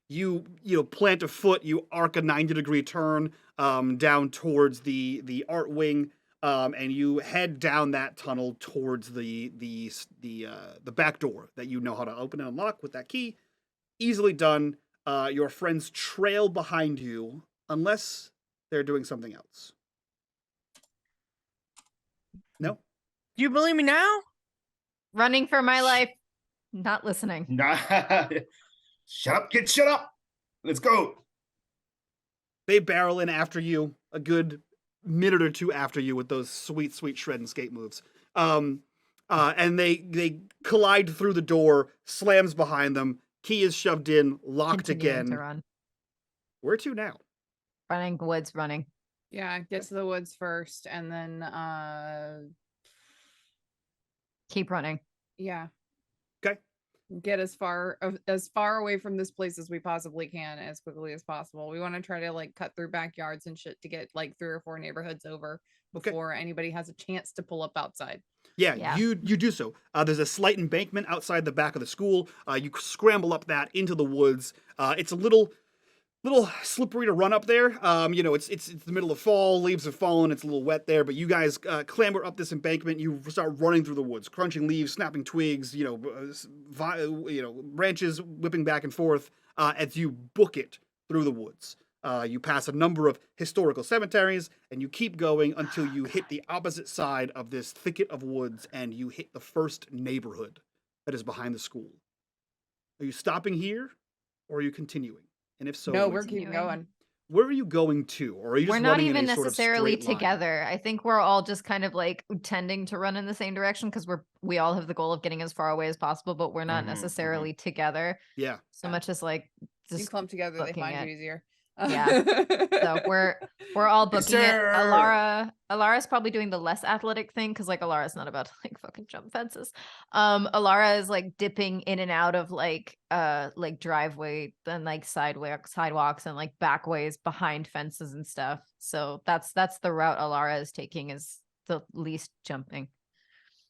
You plant a foot, you arc a 90-degree turn down towards the art wing, and you head down that tunnel towards the back door that you know how to open and unlock with that key. Easily done. Your friends trail behind you unless they're doing something else. No? Do you believe me now? Running for my life. Not listening. Shut up, kid, shut up. Let's go. They barrel in after you, a good minute or two after you with those sweet, sweet shred and skate moves. And they collide through the door, slams behind them, key is shoved in, locked again. To run. Where to now? Running, woods, running. Yeah, get to the woods first and then keep running. Yeah. Okay. Get as far away from this place as we possibly can as quickly as possible. We want to try to like cut through backyards and shit to get like 3 or 4 neighborhoods over before anybody has a chance to pull up outside. Yeah. You do so. There's a slight embankment outside the back of the school. You scramble up that into the woods. It's a little slippery to run up there. It's the middle of fall, leaves have fallen, it's a little wet there, but you guys clamber up this embankment, you start running through the woods, crunching leaves, snapping twigs, branches whipping back and forth as you book it through the woods. You pass a number of historical cemeteries, and you keep going until you hit the opposite side of this thicket of woods, and you hit the first neighborhood that is behind the school. Are you stopping here, or are you continuing? And if so, no, we're keeping going. Where are you going to? Or are you just we're not running even in a necessarily sort of straight line? together. I think we're all just kind of like tending to run in the same direction because we all have the goal of getting as far away as possible, but we're not necessarily together. Yeah. So much as like just you clump together, they find you easier. Yeah. So we're all booking it. Alara's probably doing the less athletic thing because like Alara's not about to like fucking jump fences. Alara is like dipping in and out of like driveway and like sidewalks and like backways behind fences and stuff. So that's the route Alara is taking, is the least jumping.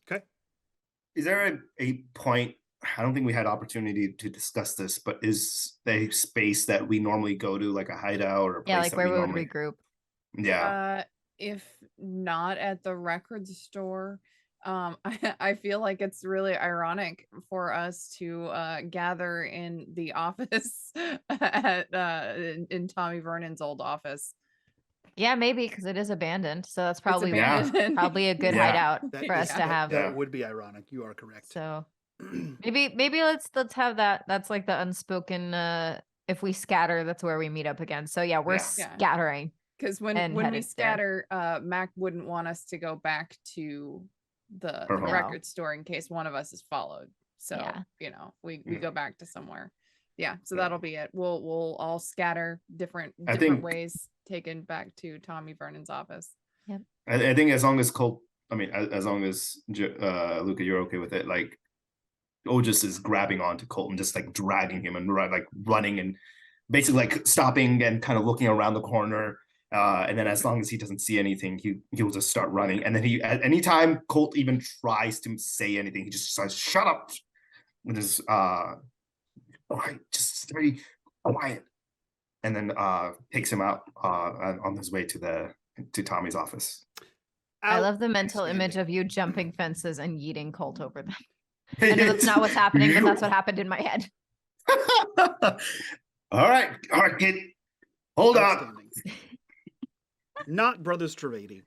Okay. Is there a point? I don't think we had opportunity to discuss this, but is there a space that we normally go to, like a hideout or a place like where we would normally regroup? Yeah. If not at the record store, I feel like it's really ironic for us to gather in the office at in Tommy Vernon's old office. Yeah, maybe because it is abandoned. So that's probably abandoned. probably a good Yeah. hideout That for us is- to have. That would be ironic. You are correct. So maybe let's have that. That's like the unspoken if we scatter, that's where we meet up again. So yeah, we're Yeah. scattering. Because when And we headed there. scatter, Mac wouldn't want us to go back to the Perron. record store in case one of us is followed. So Yeah. we go back to somewhere. Yeah, so Yeah. that'll be it. We'll all scatter different I think- ways taken back to Tommy Vernon's office. I think as long as Colt, I mean, as long as Luca, you're okay with it, like Otis is grabbing onto Colt and just like dragging him and like running and basically like stopping and kind of looking around the corner. And then as long as he doesn't see anything, he'll just start running. And then at any time Colt even tries to say anything, he just says, "Shut up!" And just all right, just very quiet. And then takes him out on his way to Tommy's office. I love the mental image of you jumping fences and yeeting Colt over them. I know that's not what's happening, but that's what happened in my head. All right, kid. Hold on. Outstanding. Not Brothers Trivedi.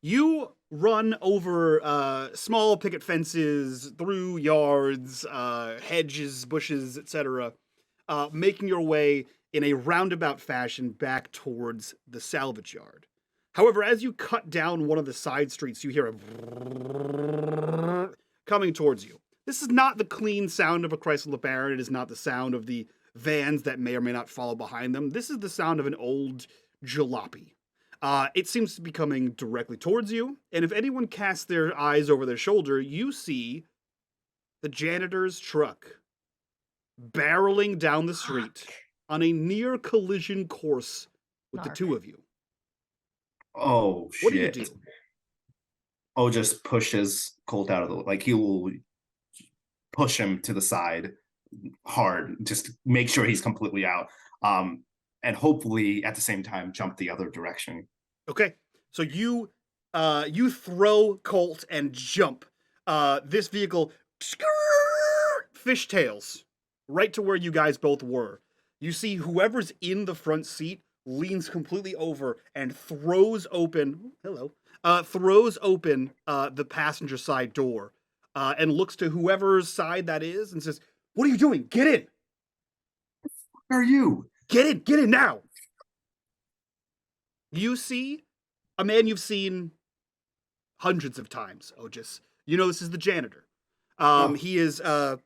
You run over small picket fences, through yards, hedges, bushes, etc., making your way in a roundabout fashion back towards the salvage yard. However, as you cut down one of the side streets, you hear a coming towards you. This is not the clean sound of a Chrysler LeBaron. It is not the sound of the vans that may or may not follow behind them. This is the sound of an old jalopy. It seems to be coming directly towards you, and if anyone casts their eyes over their shoulder, you see the janitor's truck barreling down the street on a near collision course with Dark. the two of you. Oh shit. What do you do? Oh, just pushes Colt out of the, like, he will push him to the side hard, just to make sure he's completely out. And hopefully at the same time jump the other direction. Okay, so you throw Colt and jump. This vehicle fishtails right to where you guys both were. You see whoever's in the front seat leans completely over and throws open the passenger side door, and looks to whoever's side that is and says, "What are you doing? Get in! Where are you? Get in now!" You see a man you've seen hundreds of times, Otis. You know this is the janitor. He is not,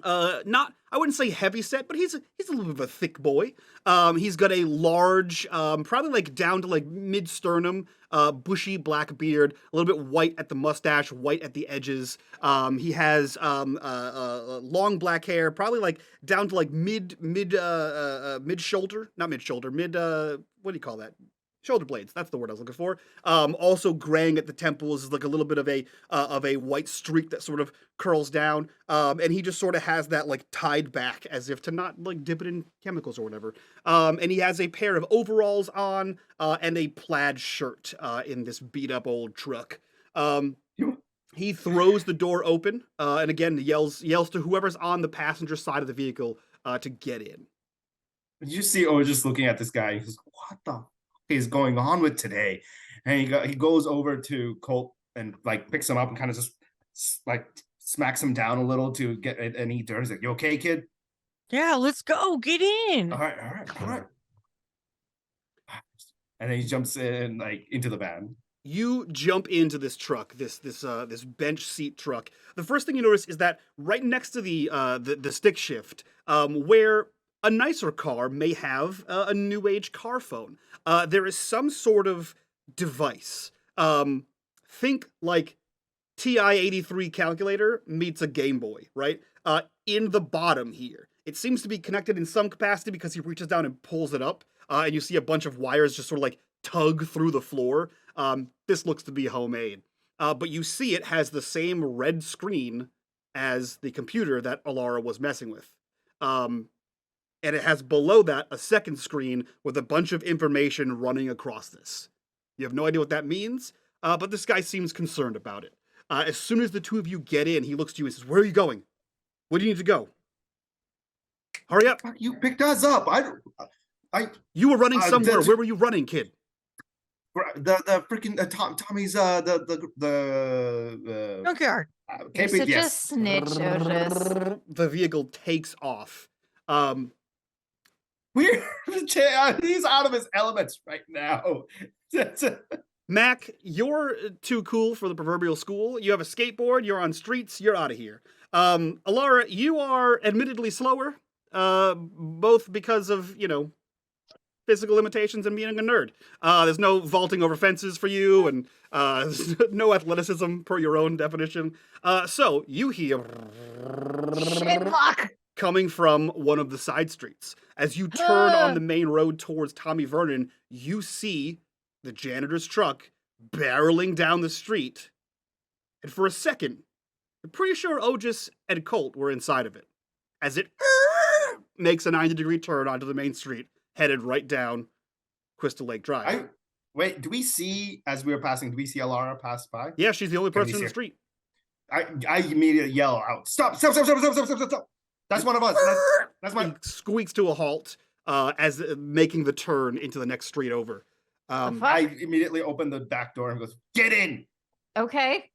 I wouldn't say heavy set, but he's a little bit of a thick boy. He's got a large, probably like down to like mid sternum, bushy black beard, a little bit white at the mustache, white at the edges. He has long black hair, probably like down to like mid shoulder, not mid shoulder, what do you call that? Shoulder blades. That's the word I was looking for. Also graying at the temples, like a little bit of a white streak that sort of curls down. And he just sort of has that like tied back as if to not like dip it in chemicals or whatever. And he has a pair of overalls on, and a plaid shirt, in this beat up old truck. He throws the door open, and again yells to whoever's on the passenger side of the vehicle, to get in. Did you see just looking at this guy? He goes, "What the is going on with today?" And he goes over to Colt and like picks him up and kind of just like smacks him down a little to get any dirt. He's like, "You okay, kid?" Yeah, let's go. Get in. All right. And then he jumps in like into the van. You jump into this truck, this bench seat truck. The first thing you notice is that right next to the stick shift, where a nicer car may have a new age car phone, there is some sort of device. Think like TI-83 calculator meets a Game Boy, right? In the bottom here. It seems to be connected in some capacity because he reaches down and pulls it up, and you see a bunch of wires just sort of like tug through the floor. This looks to be homemade. But you see it has the same red screen as the computer that Alara was messing with. And it has below that a second screen with a bunch of information running across this. You have no idea what that means, but this guy seems concerned about it. As soon as the two of you get in, he looks to you and says, "Where are you going? Where do you need to go? Hurry up! Fuck, you picked us up. You were running somewhere. that's- Where were you running, kid?" The freaking Tommy's Junkyard. You're KP, such a yes. snitch, Otis. The vehicle takes off. We're he's out of his elements right now. Mac, you're too cool for the proverbial school. You have a skateboard. You're on streets. You're out of here. Alara, you are admittedly slower, both because of physical limitations and being a nerd. There's no vaulting over fences for you, and no athleticism per your own definition. So you hear coming from one of the side streets. As you turn on the main road towards Tommy Vernon, you see the janitor's truck barreling down the street. And for a second, you're pretty sure Otis and Colt were inside of it. As it makes a 90-degree turn onto the main street, headed right down Crystal Lake Drive. Wait, do we see, as we were passing, do we see Alara pass by? Yeah, she's the only person in the street. I immediately yell out, stop. That's one of us. That's my... He squeaks to a halt as making the turn into the next street over. I immediately open the back door and goes, get in. Okay.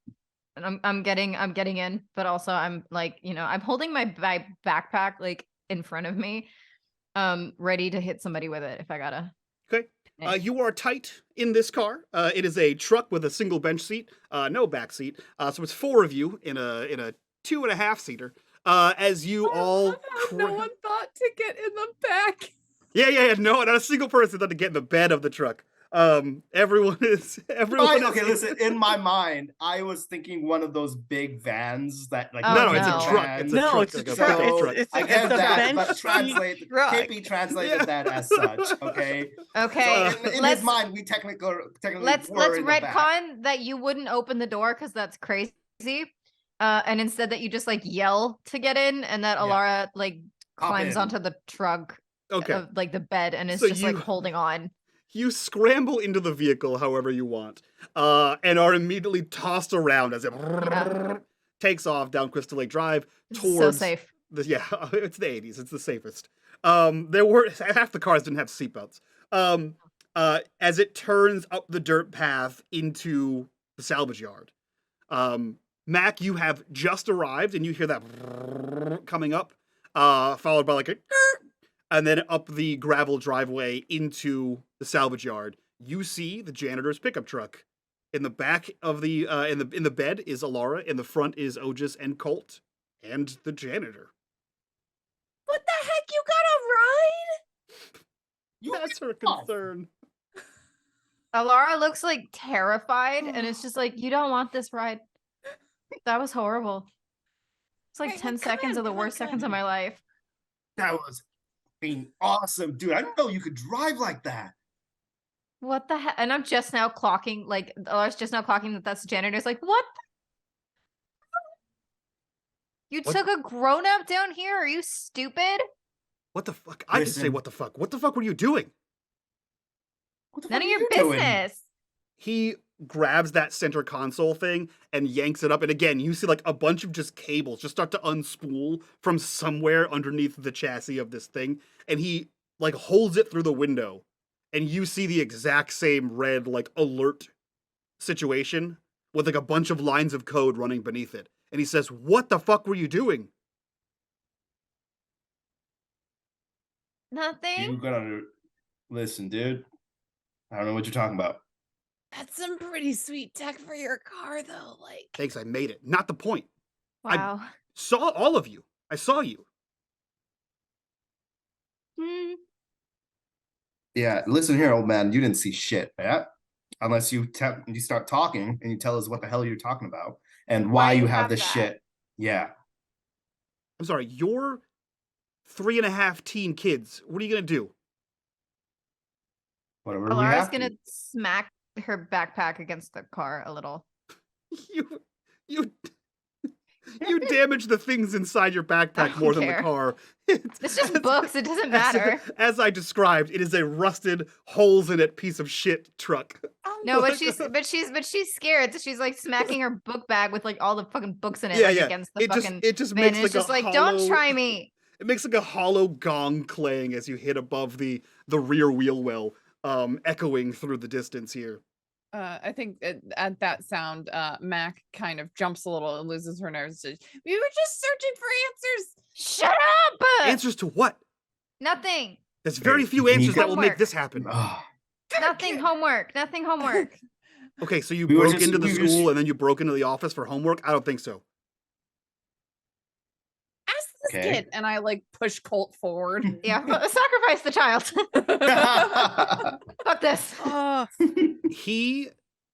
And I'm getting in, but also I'm like, I'm holding my backpack like in front of me, ready to hit somebody with it if I gotta. Okay. You are tight in this car. It is a truck with a single bench seat, no back seat. So it's four of you in a 2.5-seater. As you all, no one thought to get in the back. Yeah. No, not a single person thought to get in the bed of the truck. Everyone is. Okay, listen. In my mind, I was thinking one of those big vans that like. No, it's a truck. It's a truck. It's a truck. I get that, but translated KP translated that as such. Okay. Okay. So in his mind, we technically let's were in the back. retcon that you wouldn't open the door because that's crazy. And instead that you just like yell to get in, and that Alara like climbs onto the trunk of like the bed and is just like holding on. You scramble into the vehicle however you want, and are immediately tossed around as it takes off down Crystal Lake Drive towards. So safe. It's the 80s. It's the safest. There were half the cars didn't have seatbelts. As it turns up the dirt path into the salvage yard. Mac, you have just arrived, and you hear that coming up, followed by like a, and then up the gravel driveway into the salvage yard. You see the janitor's pickup truck. In the back of the in the bed is Alara. In the front is Otis and Colt, and the janitor. What the heck? You got a ride? That's her concern. Alara looks like terrified, and it's just like, you don't want this ride. That was horrible. It's like 10 seconds of the worst seconds of my life. That was being awesome, dude. I didn't know you could drive like that. What the heck? And I'm just now clocking, like, Alara's just now clocking that that's the janitor's like, what? You took a grown-up down here? Are you stupid? What the fuck? I just say what the fuck. What the fuck were you doing? None of your business. He grabs that center console thing and yanks it up, and again you see like a bunch of just cables just start to unspool from somewhere underneath the chassis of this thing, and he like holds it through the window, and you see the exact same red like alert situation with like a bunch of lines of code running beneath it, and he says, "What the fuck were you doing?" Nothing. You gotta listen, dude. I don't know what you're talking about. That's some pretty sweet tech for your car, though. Like, Thanks, I made it. Not the point. Wow. I saw all of you. I saw you. Yeah, listen here, old man. You didn't see shit, yeah? Unless you start talking and you tell us what the hell you're talking about and why you have this shit. Yeah. I'm sorry, you're 3.5 teen kids. What are you gonna do? Whatever. Alara's gonna smack her backpack against the car a little. You You damage the things inside your backpack don't more than the care. car. It's just books. It doesn't matter. As I described, it is a rusted, holes in it piece of shit truck. No, but she's scared. So she's like smacking her book bag with like all the fucking books in it, Yeah, like yeah. against the It just fucking it just van. makes And like it's just a like, hollow, don't try me. It makes like a hollow gong clang as you hit above the rear wheel well, echoing through the distance here. I think at that sound, Mac kind of jumps a little and loses her nerves. We were just searching for answers. Shut up! Answers to what? Nothing. There's very Hey, few you answers that will make homework. this happen. Ah, Nothing homework. Nothing homework. Okay, so you We were broke just- into the we were just- school and then you broke into the office for homework? I don't think so. Ask this Okay. kid, and I like push Colt forward. Yeah, sacrifice the child. Fuck this. Oh,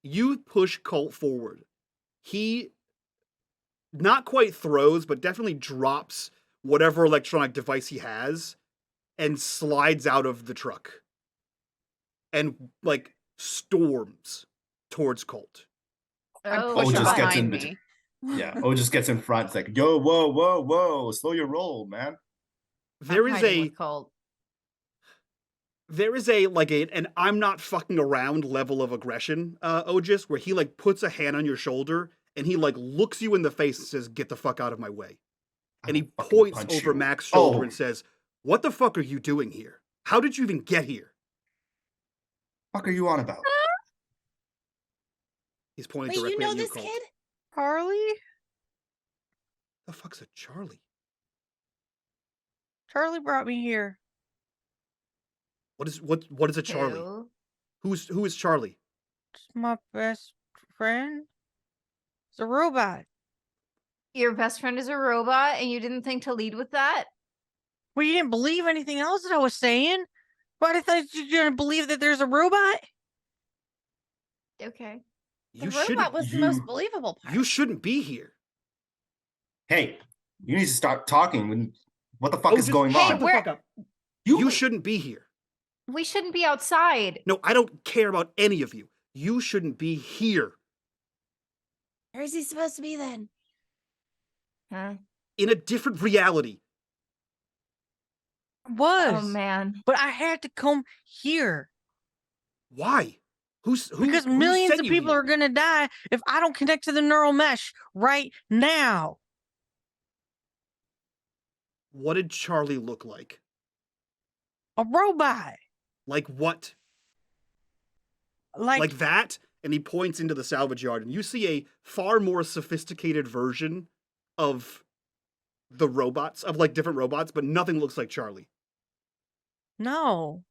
You push Colt forward. He not quite throws, but definitely drops whatever electronic device he has and slides out of the truck and like storms towards Colt. I Oh, push Oh, her just gets behind in me. yeah. Oh, just gets in front. It's like, yo, whoa, slow your roll, man. There I'm is hiding a with Colt. like an I'm not fucking around level of aggression, Otis, where he like puts a hand on your shoulder and he like looks you in the face and says, "Get the fuck out of my way." And he I'll fucking points punch over you. Mac's shoulder Oh. and says, "What the fuck are you doing here? How did you even get here?" Fuck are you on about? He's pointing Wait, you directly know at you, this Colt. kid? Charlie? The fuck's a Charlie? Charlie brought me here. What is a Charlie? Who? Who is Charlie? It's my best friend. It's a robot. Your best friend is a robot, and you didn't think to lead with that? Well, you didn't believe anything else that I was saying. But I thought you didn't believe that there's a robot. Okay. The You robot shouldn't. was the you- most believable part. You shouldn't be here. Hey, you need to start talking. What the fuck Oh, is just going hey, shut on? the where- fuck up. You shouldn't be here. We shouldn't be outside. No, I don't care about any of you. You shouldn't be here. Where is he supposed to be then? Huh? In a different reality. I was. Oh man. But I had to come here. Why? Who Because who millions sent of you people here? are going to die if I don't connect to the neural mesh right now. What did Charlie look like? A robot. Like what? Like, Like that? And he points into the salvage yard, and you see a far more sophisticated version of the robots, of like different robots, but nothing looks like Charlie. no.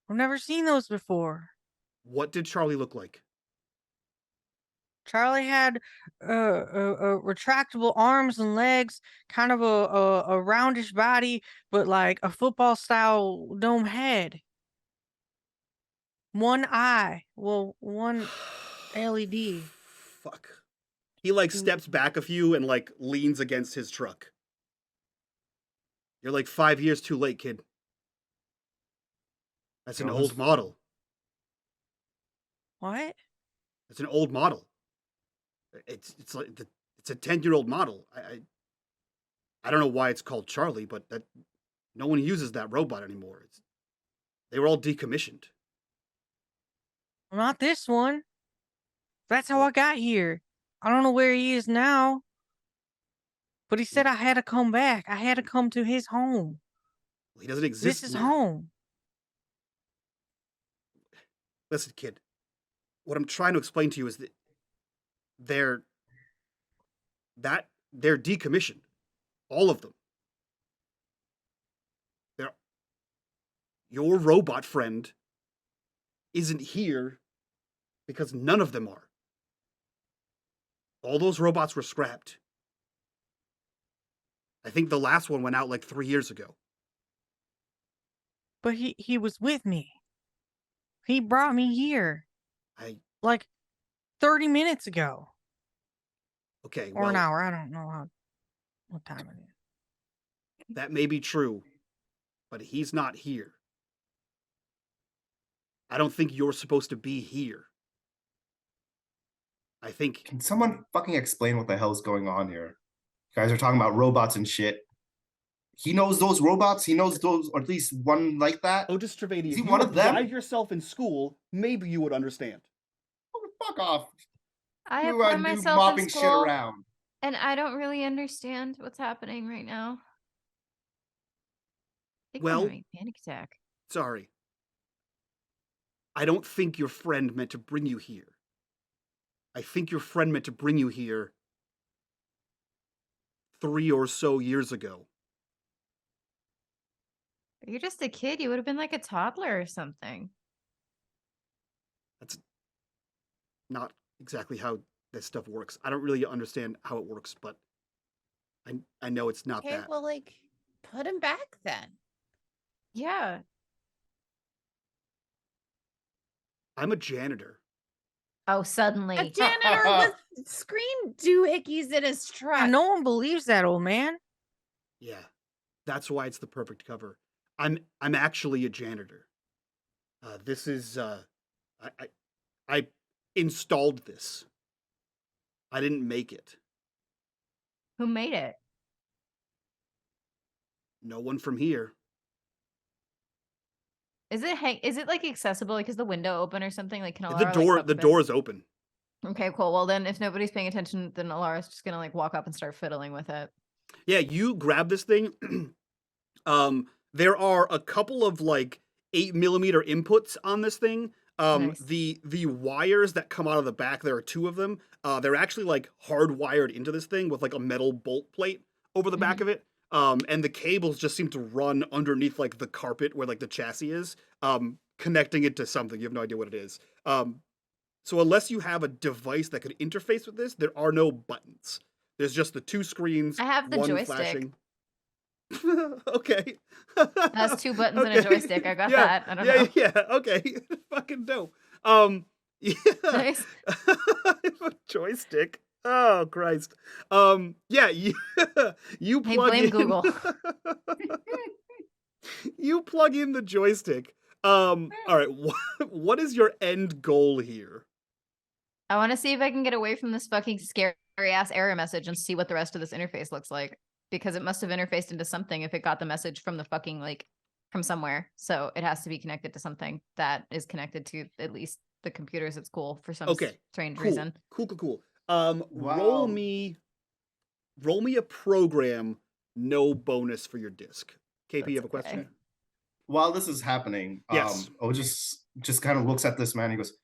I've never seen those before. What did Charlie look like? Charlie had retractable arms and legs, kind of a roundish body, but like a football style dome head. One eye, well, one LED. Fuck. He like steps back a few and like leans against his truck. You're like 5 years too late, kid. That's an That old was- model. What? It's an old model. It's like it's a 10-year-old model. I don't know why it's called Charlie, but that no one uses that robot anymore. They were all decommissioned. Not this one. That's how I got here. I don't know where he is now. But he said I had to come back. I had to come to his home. He doesn't exist. This is now. home. Listen, kid. What I'm trying to explain to you is that they're decommissioned. All of them. Your robot friend isn't here because none of them are. All those robots were scrapped. I think the last one went out like 3 years ago. But he was with me. He brought me here like 30 minutes ago. Okay, Or an well, hour. I don't know what time it is. that may be true, but he's not here. I don't think you're supposed to be here. I think Can someone fucking explain what the hell's going on here? You guys are talking about robots and shit. He knows those robots. He knows those, or at least one like that. Otis Trivedi, Is if he you one of them? applied yourself in school, maybe you would understand. Oh, fuck off. I You apply do myself mopping in shit school, around. and I don't really understand what's happening right now. I think I'm Well- having a panic attack. Sorry. I don't think your friend meant to bring you here. I think your friend meant to bring you here 3 or so years ago. You're just a kid. You would have been like a toddler or something. That's not exactly how this stuff works. I don't really understand how it works, but I know it's not Okay, that. well, like, put him back then. Yeah. I'm a janitor. Oh, A suddenly. janitor with screen doohickeys in his truck. Yeah, no one believes that, old man. Yeah. That's why it's the perfect cover. I'm actually a janitor. This is I installed this. I didn't make it. Who made it? No one from here. Is it like accessible? Like, is the window open or something? Like, can Alara, The like, door pop the up in? door is open. Okay, cool. Well, then if nobody's paying attention, then Alara's just gonna like walk up and start fiddling with it. Yeah, you grab this thing. There are a couple of like 8mm inputs on this thing. Nice. The wires that come out of the back, there are 2 of them. They're actually like hardwired into this thing with like a metal bolt plate over the back of it. And the cables just seem to run underneath like the carpet where like the chassis is, connecting it to something. You have no idea what it is. So unless you have a device that could interface with this, there are no buttons. There's just the 2 screens. I have the one joystick. Flashing. Okay. Has 2 buttons and a Okay. joystick. I got Yeah, that. I don't know. Yeah, okay. Fucking dope. Yeah. Nice. A joystick. Oh Christ. Yeah, you Hey, plug blame in Google. You plug in the joystick. All right, what is your end goal here? I want to see if I can get away from this fucking scary ass error message and see what the rest of this interface looks like. Because it must have interfaced into something if it got the message from the fucking, like, from somewhere. So it has to be connected to something that is connected to at least the computers at school for some Okay, strange Cool. reason. Cool. Wow. Roll me a program, no bonus for your disc. KP, you have a That's question? okay. While this is happening, Yes. just kind of looks at this man. He goes,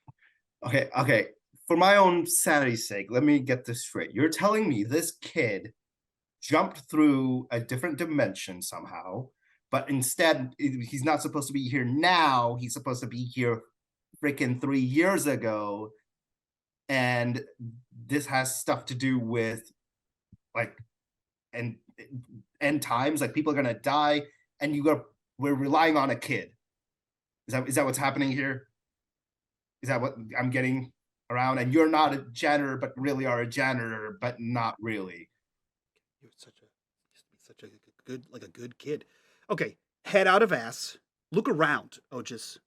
okay. For my own sanity's sake, let me get this straight. You're telling me this kid jumped through a different dimension somehow, but instead he's not supposed to be here now. He's supposed to be here freaking 3 years ago, and this has stuff to do with like end times. Like people are gonna die, and we're relying on a kid. Is that what's happening here? Is that what I'm getting around? And you're not a janitor, but really are a janitor, but not really. You're such a good kid. Okay, head out of ass. Look around, Otis.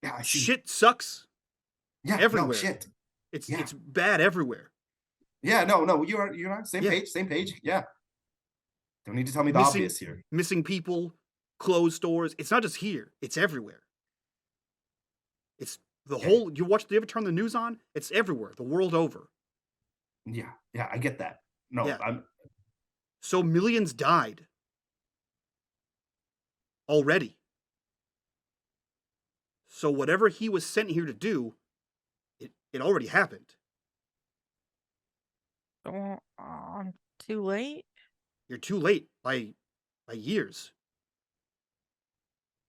Yeah, I see. Shit sucks. Yeah, everywhere. No, shit. It's Yeah. it's bad everywhere. Yeah, no, you're on same Yeah. page. Yeah. Don't need to tell me the Missing- obvious here. Missing people, closed stores. It's not just here. It's everywhere. It's the Okay. whole. Do you ever turn the news on? It's everywhere, the world over. Yeah, I get that. No, Yeah. So millions died already. So whatever he was sent here to do, it already happened. Oh, I'm too late. You're too late by years.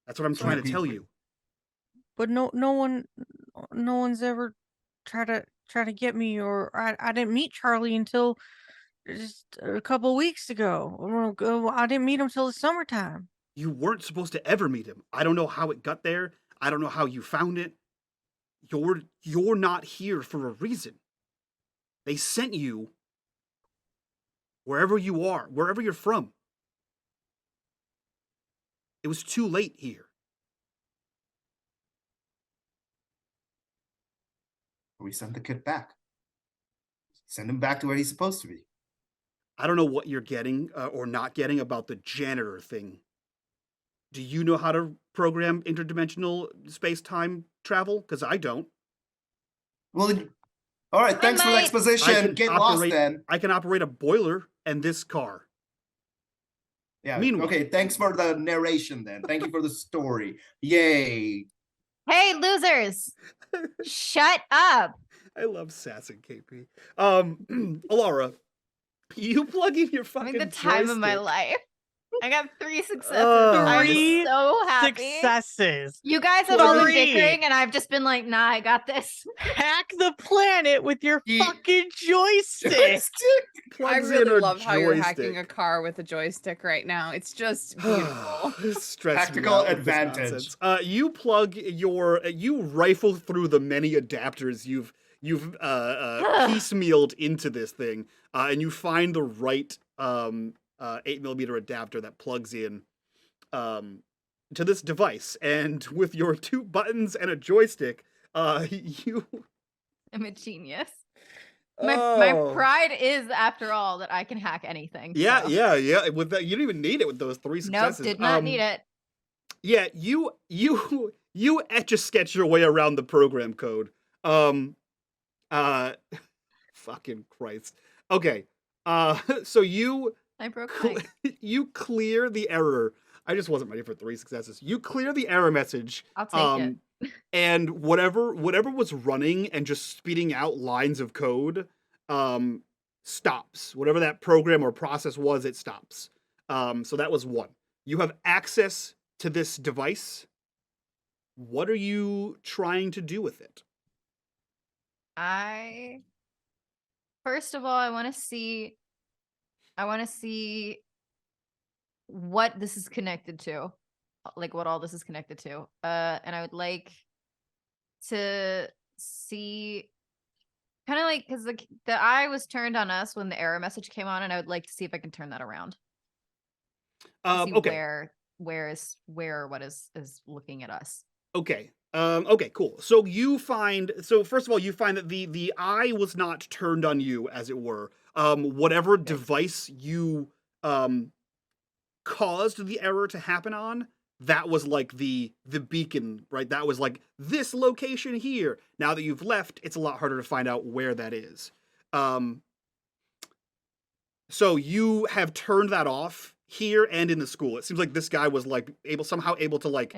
That's what I'm trying to tell you. But no one's ever tried to get me, or I didn't meet Charlie until just a couple weeks ago. I didn't meet him till the summertime. You weren't supposed to ever meet him. I don't know how it got there. I don't know how you found it. You're not here for a reason. They sent you wherever you are, wherever you're from. It was too late here. We sent the kid back. send him back to where he's supposed to be. I don't know what you're getting or not getting about the janitor thing. Do you know how to program interdimensional space-time travel? Because I don't. Well, all right. Thanks for the might. exposition. Get lost then. I can operate a boiler and this car. Yeah. Meanwhile. Okay. Thanks for the narration then. Thank you for the story. Yay. Hey, losers! Shut up. I love sassing KP. Alara, you plug in your fucking Having the time of my joystick. life. I got 3 successes. Three I'm so happy. Successes. You guys have all been Three. bickering, and I've just been like, nah, I got this. Hack the planet with your Ye- fucking joystick. I Plugs in really a love how you're hacking joystick. a car with a joystick right now. It's just beautiful. Stress me Tactical out with this advantage. nonsense. You rifle through the many adapters you've piecemealed into this thing, and you find the right 8mm adapter that plugs in to this device. And with your 2 buttons and a joystick, you I'm a genius. My Oh. pride is, after all, that I can hack anything. Yeah, so. yeah. With that, you didn't even need it with those 3 Nope, successes. did not need it. Yeah, you etch a sketch your way around the program code. Fucking Christ. Okay. So you I broke my... you clear the error. I just wasn't ready for 3 successes. You clear the error message. I'll take it. And whatever was running and just spitting out lines of code stops. Whatever that program or process was, it stops. So that was 1. You have access to this device. What are you trying to do with it? First of all, I want to see what this is connected to, like what all this is connected to. And I would like to see, kind of like, because the eye was turned on us when the error message came on, and I would like to see if I can turn that around. See Okay. what is looking at us. Okay. Okay, cool. So first of all, you find that the eye was not turned on you, as it were. Whatever device you caused the error to happen on, that was like the beacon, right? That was like this location here. Now that you've left, it's a lot harder to find out where that is. So you have turned that off here and in the school. It seems like this guy was like somehow able to like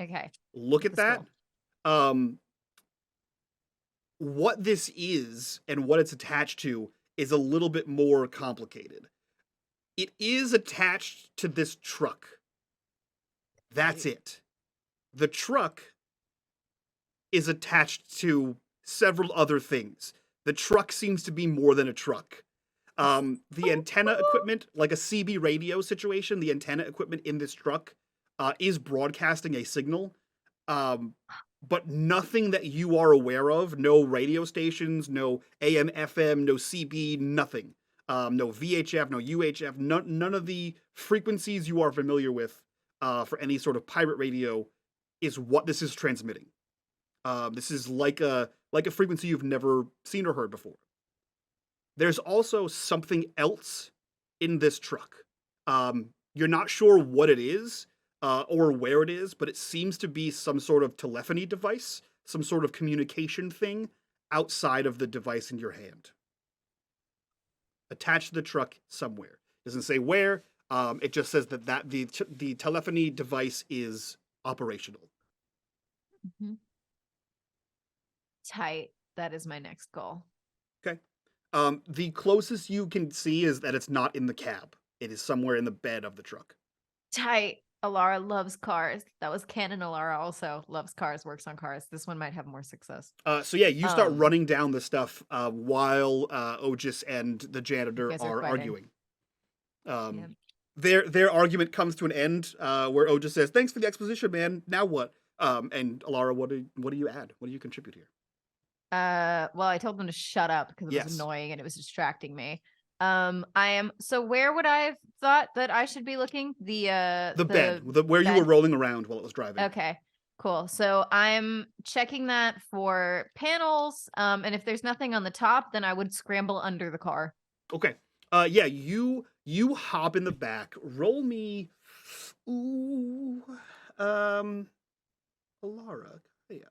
look at that. What this is and what it's attached to is a little bit more complicated. It is attached to this truck. That's it. The truck is attached to several other things. The truck seems to be more than a truck. The antenna equipment, like a CB radio situation, the antenna equipment in this truck is broadcasting a signal. But nothing that you are aware of, no radio stations, no AM, FM, no CB, nothing. No VHF, no UHF, none of the frequencies you are familiar with for any sort of pirate radio is what this is transmitting. This is like a frequency you've never seen or heard before. There's also something else in this truck. You're not sure what it is or where it is, but it seems to be some sort of telephony device, some sort of communication thing outside of the device in your hand. Attached to the truck somewhere. Doesn't say where. It just says that the telephony device is operational. Mm-hmm. Tight. That is my next goal. Okay. The closest you can see is that it's not in the cab. It is somewhere in the bed of the truck. Tight. Alara loves cars. That was canon. Alara also loves cars, works on cars. This one might have more success. So yeah, you start running down the stuff while Ogis and the janitor are arguing. Their argument comes to an end where Ogis says, "Thanks for the exposition, man. Now what?" And Alara, what do you add? What do you contribute here? Well, I told them to shut up because it was annoying and it was distracting me. So where would I have thought that I should be looking? The bed, where you were rolling around while it was driving. Okay. Cool. So I'm checking that for panels. And if there's nothing on the top, then I would scramble under the car. Okay. Yeah, you hop in the back. Roll me. Ooh. Alara. Yeah.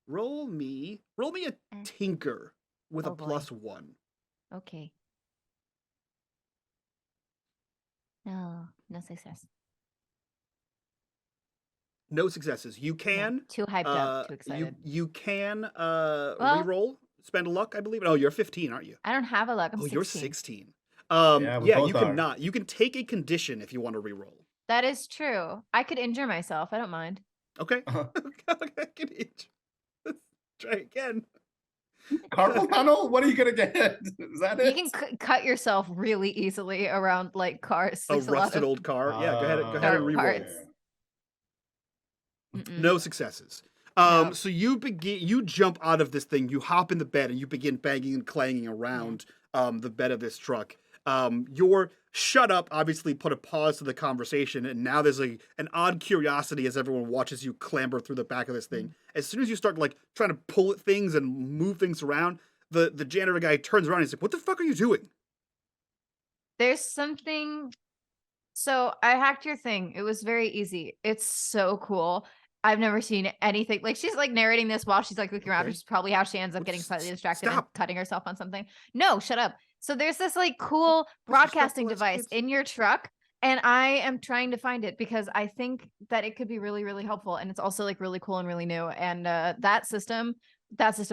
Roll me a tinker with Oh a boy. +1. Okay. No success. No successes. You Yeah, can too hyped up, too excited. you can Well- reroll, spend a luck, I believe. Oh, you're 15, aren't you? I don't have a luck. I'm Oh, 16. you're 16. Yeah, we Yeah, both you are. cannot. You can take a condition if you want to reroll. That is true. I could injure myself. I don't mind. Okay. Uh-huh. Okay, let's try again. Carpal tunnel? What are you gonna get? Is that You it? can cut yourself really easily around like cars. A There's lot rusted of- old car. Yeah, go ahead and Dark reroll. parts. Mm-mm. No successes. No. So you jump out of this thing, you hop in the bed, and you begin banging and clanging around the bed of this truck. Your shut up obviously put a pause to the conversation, and now there's an odd curiosity as everyone watches you clamber through the back of this thing. As soon as you start like trying to pull at things and move things around, the janitor guy turns around and he's like, "What the fuck are you doing?" There's something. So I hacked your thing. It was very easy. It's so cool. I've never seen anything like she's like narrating this while she's like looking around, Okay. which is probably how she ends up Well, getting slightly distracted stop. and cutting herself on something. No, shut up. So there's this like cool broadcasting Disrespectful as device kids. in your truck, and I am trying to find it because I think that it could be really, really helpful, and it's also like really cool and really new. And that system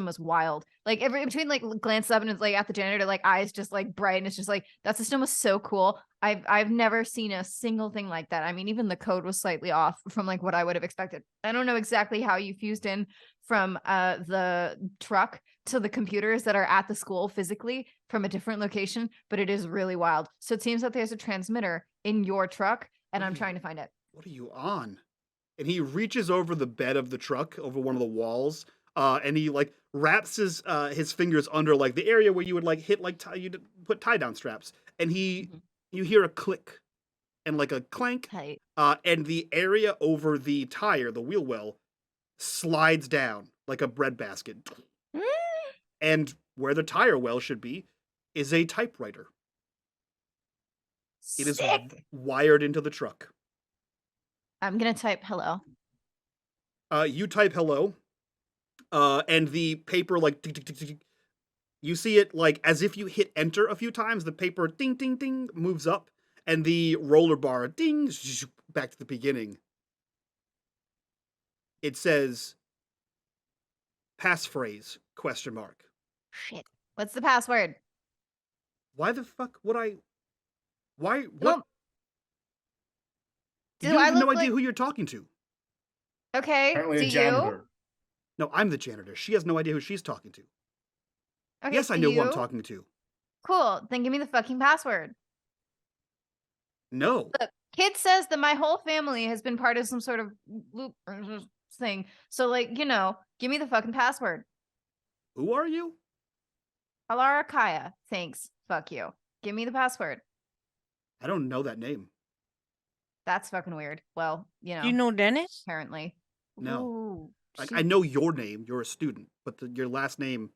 was wild. Like every between like glance up and it's like at the janitor, like eyes just like bright, and it's just like that system was so cool. I've never seen a single thing like that. I mean, even the code was slightly off from like what I would have expected. I don't know exactly how you fused in from the truck to the computers that are at the school physically from a different location, but it is really wild. So it seems that there's a transmitter in your truck, and I'm trying to find it. What are you on? And he reaches over the bed of the truck, over one of the walls, and he like wraps his fingers under like the area where you would like hit like you'd put tie down straps, and you hear a click and like a clank, Tight. and the area over the tire, the wheel well, slides down like a breadbasket, and where the tire well should be is a typewriter. It is Sick. wired into the truck. I'm gonna type hello. You type hello, and the paper like tick, tick, tick, tick, tick. You see it like as if you hit enter a few times. The paper ding ding ding moves up, and the roller bar ding back to the beginning. It says passphrase ? Shit. What's the password? Why the fuck would I? Why? What? Well, You do have I no look idea like- who you're talking to. Okay. Apparently Do a you? janitor. No, I'm the janitor. She has no idea who she's talking to. Okay, Yes, I do know who I'm you? talking to. Cool. Then give me the fucking password. No. Look, kid says that my whole family has been part of some sort of loop thing. So, like, give me the fucking password. Who are you? Alara Kaya. Thanks. Fuck you. Give me the password. I don't know that name. That's fucking weird. Well, Do you know Dennis? apparently. No. Ooh, Like, she- I know your name. You're a student, but your last name.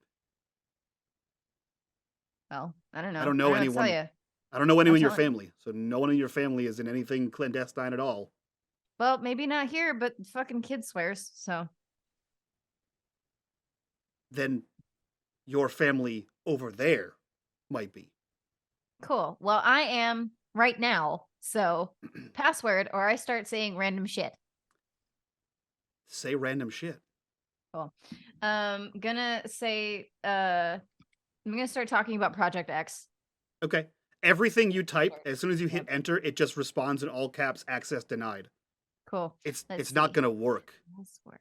Well, I don't know. I don't know what to anyone. tell you. I don't know anyone in your telling you. family, so no one in your family is in anything clandestine at all. Well, maybe not here, but fucking kid swears. So Then your family over there might be. cool. Well, I am right now. So password, or I start saying random shit. Say random shit. Gonna say I'm gonna start talking about Project X. Okay. Everything you type, as soon as you hit enter, it just responds in all caps, access denied. Cool. It's Let's not see. gonna work. Password.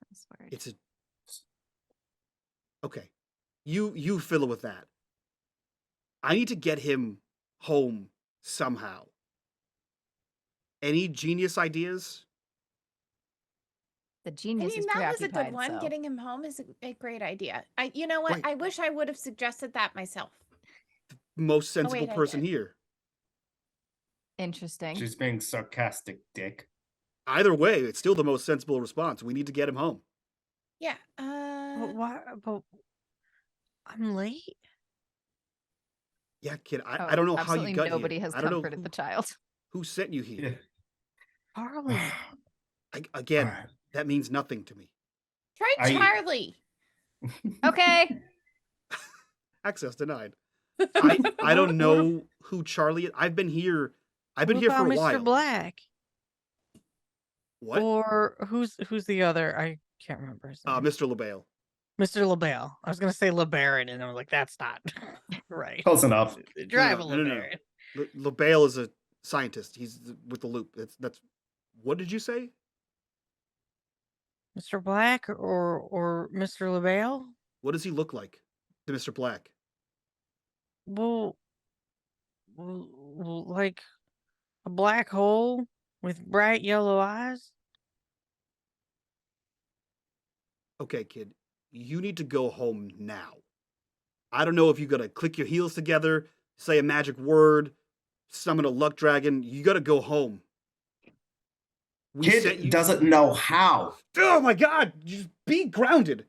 Password. It's a okay. You fiddle with that. I need to get him home somehow. Any genius ideas? The I genius mean, is that was a preoccupied. good one. so- Getting him home is a great idea. You know what? Right. I wish I would have suggested that myself. Most sensible wait, I person did. here. Interesting. She's being sarcastic, dick. Either way, it's still the most sensible response. We need to get him home. Yeah. But why? But I'm late. Yeah, kid. Oh, I don't know how you absolutely got nobody here. has I don't know comforted the child. who sent you here. Yeah. Charlie. Again, Alright. that means nothing to me. Try I- Charlie. Okay. Access denied. I don't know who Charlie is. I've been here. I've been What here for a about while. Mr. Black? What? Or who's the other? I can't remember his name. Mr. LaBelle. Mr. LaBelle. I was gonna say LeBaron, and I'm like, that's not right. Close enough. Drive No, a no, no. LeBaron. LaBelle is a scientist. He's with the loop. That's. What did you say? Mr. Black or Mr. LaBelle? What does he look like to Mr. Black? Well, like a black hole with bright yellow eyes. Okay, kid. You need to go home now. I don't know if you gotta click your heels together, say a magic word, summon a luck dragon. You gotta go home. We sent Kid you- doesn't know how. Oh my god! Just be grounded.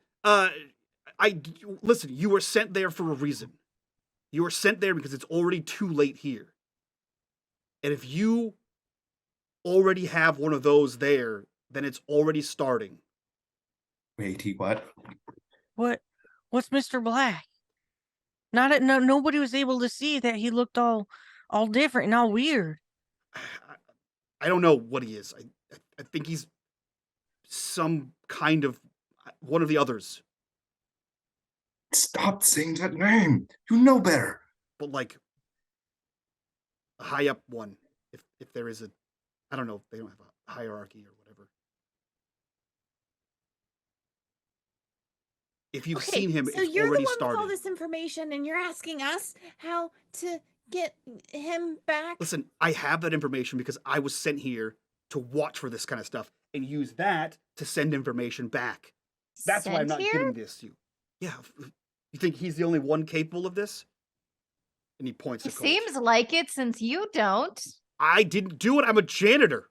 Listen. You were sent there for a reason. You were sent there because it's already too late here. And if you already have one of those there, then it's already starting. Wait, he what? What's Mr. Black? Nobody was able to see that he looked all different and all weird. I don't know what he is. I think he's some kind of one of the others. Stop saying that name. You know better. But like a high up one, if there is a, I don't know, they don't have a hierarchy or whatever. If you've seen him, so it's you're the already one started. with all this information, and you're asking us how to get him back. Listen, I have that information because I was sent here to watch for this kind of stuff and use that to send information back. That's why I'm Sent not here? giving this to you. Yeah, you think he's the only one capable of this? And he points to It Colt. seems like it since you don't. I didn't do it. I'm a janitor.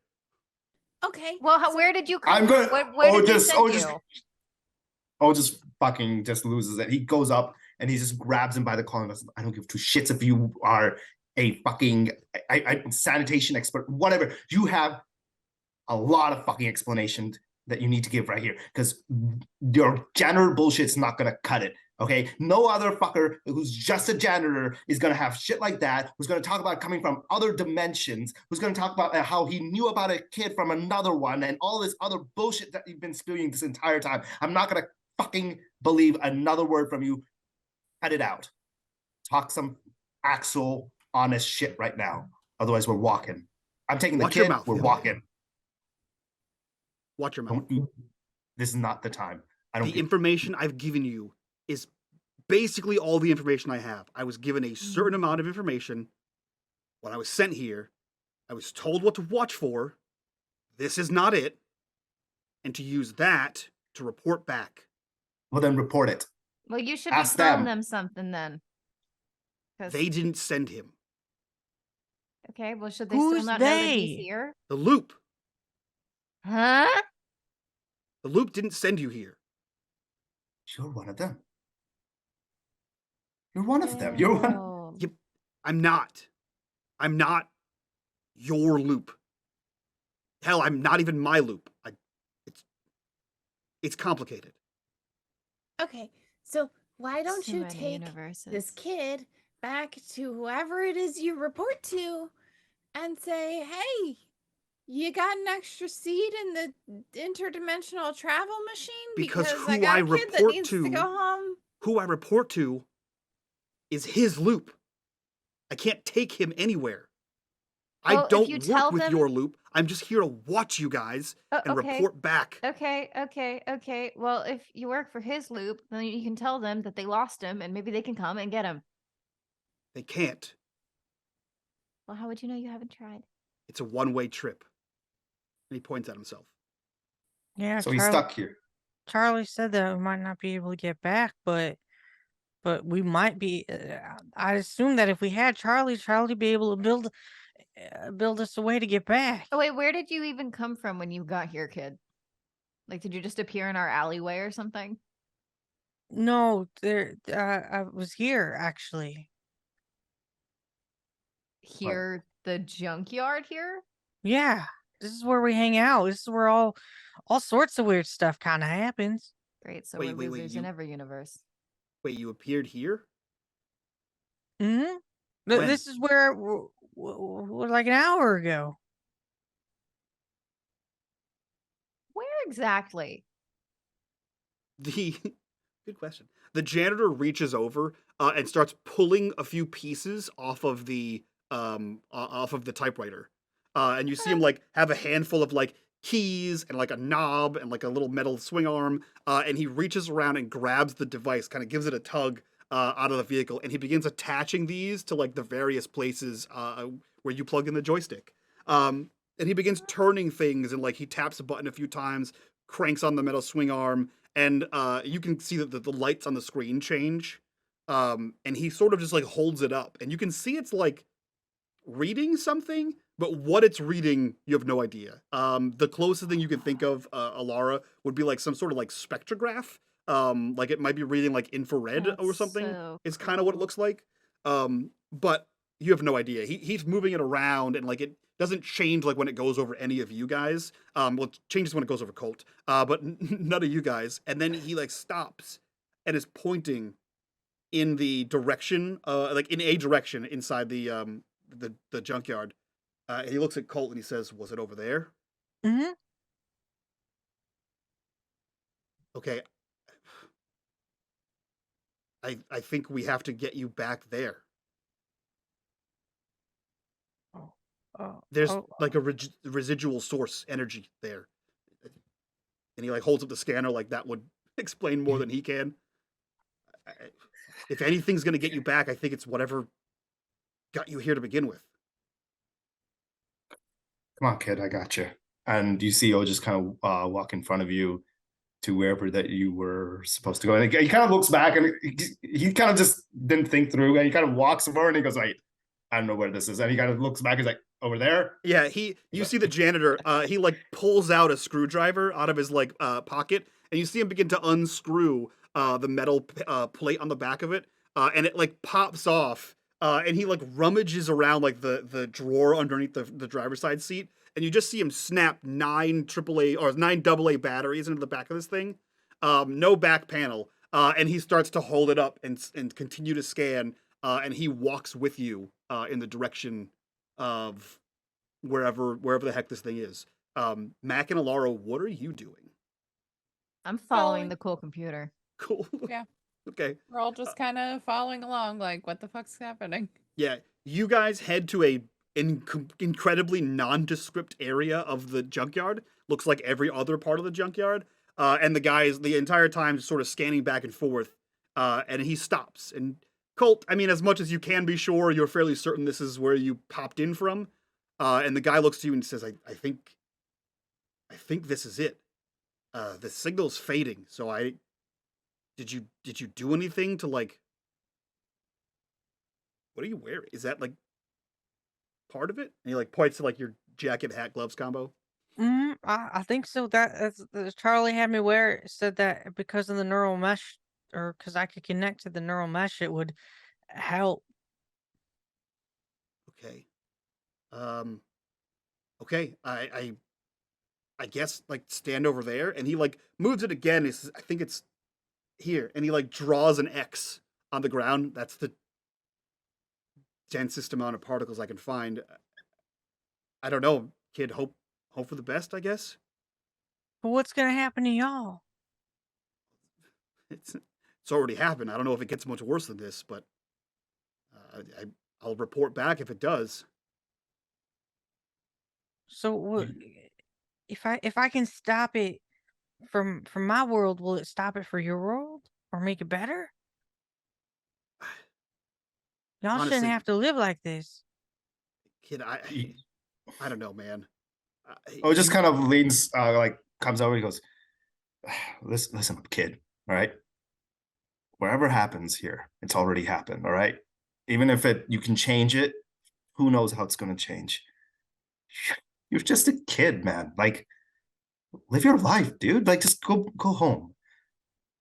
Okay. Well, so- where did you come? I'm gonna. Where did they send you? Just fucking just loses it. He goes up and he just grabs him by the collar and goes, I don't give two shits if you are a fucking sanitation expert, whatever. You have a lot of fucking explanations that you need to give right here because your janitor bullshit's not gonna cut it. Okay, no other fucker who's just a janitor is gonna have shit like that. Who's gonna talk about coming from other dimensions? Who's gonna talk about how he knew about a kid from another one and all this other bullshit that you've been spewing this entire time? I'm not gonna fucking believe another word from you. Cut it out. Talk some actual honest shit right now. Otherwise, we're walking. I'm taking the Watch your kid. mouth, We're Phil. walking. Watch your mouth. This is not the time. I don't. The information I've given you is basically all the information I have. I was given a certain amount of information when I was sent here. I was told what to watch for. This is not it. And to use that to report back. Well, then report it. Well, you should Ask be telling them. them something then. 'Cause- They didn't send him. Okay, well, should they Who's still not know that he's they? here? The loop. Huh? The loop didn't send you here. You're one of them. You're one of them. You're one. Oh. I'm not. I'm not your loop. Hell, I'm not even my loop. It's complicated. Okay. So why don't Too you many take universes. this kid back to whoever it is you report to and say, hey, you got an extra seat in the interdimensional travel machine? Because I who got I a kid that report needs to- to go home. Who I report to is his loop. I can't take him anywhere. Well, I if don't you work tell with them- your loop. I'm just here to watch you guys Oh, and okay. report back. Okay. Well, if you work for his loop, then you can tell them that they lost him and maybe they can come and get him. They can't. Well, how would you know you haven't tried? It's a one-way trip. And he points at himself. Yeah, So he's stuck here. Charlie said that we might not be able to get back, but we might be. I assume that if we had Charlie, Charlie would be able to build build us a way to get back. Oh wait, where did you even come from when you got here, kid? Like, did you just appear in our alleyway or something? No, I was here actually. Here, the junkyard here? Yeah, this is where we hang out. This is where all sorts of weird stuff kind of happens. Great, so Wait, we're wait, wait, losers in you- every universe. Wait, you appeared here? Hmm. When? This is where like an hour ago. Where exactly? The good question. The janitor reaches over and starts pulling a few pieces off of the typewriter. And you see him like have a handful of like keys and like a knob and like a little metal swing arm. And he reaches around and grabs the device, kind of gives it a tug out of the vehicle, and he begins attaching these to like the various places where you plug in the joystick. And he begins turning things, and like he taps a button a few times, cranks on the metal swing arm, and you can see that the lights on the screen change. And he sort of just like holds it up, and you can see it's like reading something, but what it's reading, you have no idea. The closest thing you can think of, Alara, would be like some sort of like spectrograph. Like it might be reading like infrared or That's something. so It's kind of what it cool. looks like. But you have no idea. He's moving it around, and like it doesn't change like when it goes over any of you guys. Well, it changes when it goes over Colt. But none of you guys. And then he like stops and is pointing in the direction, like in a direction inside the junkyard. And he looks at Colt and he says, "Was it over there?" Hmm. Okay. I think we have to get you back there. There's like a residual source energy there. And he like holds up the scanner like that would explain more than he can. If anything's going to get you back, I think it's whatever got you here to begin with. Come on, kid, I got you. And you see, just kind of walk in front of you to wherever that you were supposed to go. And he kind of looks back, and he kind of just didn't think through, and he kind of walks over and he goes, "Wait, I don't know where this is." And he kind of looks back, he's like, "Over there?" Yeah, you see the janitor, he like pulls out a screwdriver out of his like pocket, and you see him begin to unscrew the metal plate on the back of it, and it like pops off, and he like rummages around like the drawer underneath the driver's side seat, and you just see him snap 9 AAA or 9 AA batteries into the back of this thing. No back panel, and he starts to hold it up and continue to scan, and he walks with you in the direction of wherever the heck this thing is. Mac and Alara, what are you doing? I'm following Following. the cool computer. Cool. Yeah. Okay. We're all just kind of following along, like, what the fuck's happening? Yeah, you guys head to a incredibly nondescript area of the junkyard. Looks like every other part of the junkyard. And the guys the entire time sort of scanning back and forth. And he stops. And Colt, I mean, as much as you can be sure, you're fairly certain this is where you popped in from. And the guy looks to you and says, I think this is it. The signal's fading, so did you do anything to like, what are you wearing? Is that like part of it? And he like points to like your jacket, hat, gloves combo. I think so. That's Charlie had me wear it. Said that because of the neural mesh, or because I could connect to the neural mesh, it would help. Okay. Okay. I guess like stand over there, and he like moves it again. He says, I think it's here, and he like draws an X on the ground. That's the densest amount of particles I can find. I don't know, kid. Hope for the best, I guess. But what's gonna happen to y'all? It's already happened. I don't know if it gets much worse than this, but I'll report back if it does. So if I can stop it from my world, will it stop it for your world or make it better? Y'all Honestly, shouldn't have to live like this. kid, I don't know, man. Just kind of leans, like comes over. He goes, "Listen up, kid. All right. Whatever happens here, it's already happened. All right. Even if you can change it who knows how it's going to change. You're just a kid, man. Like, live your life, dude. Like, just go home.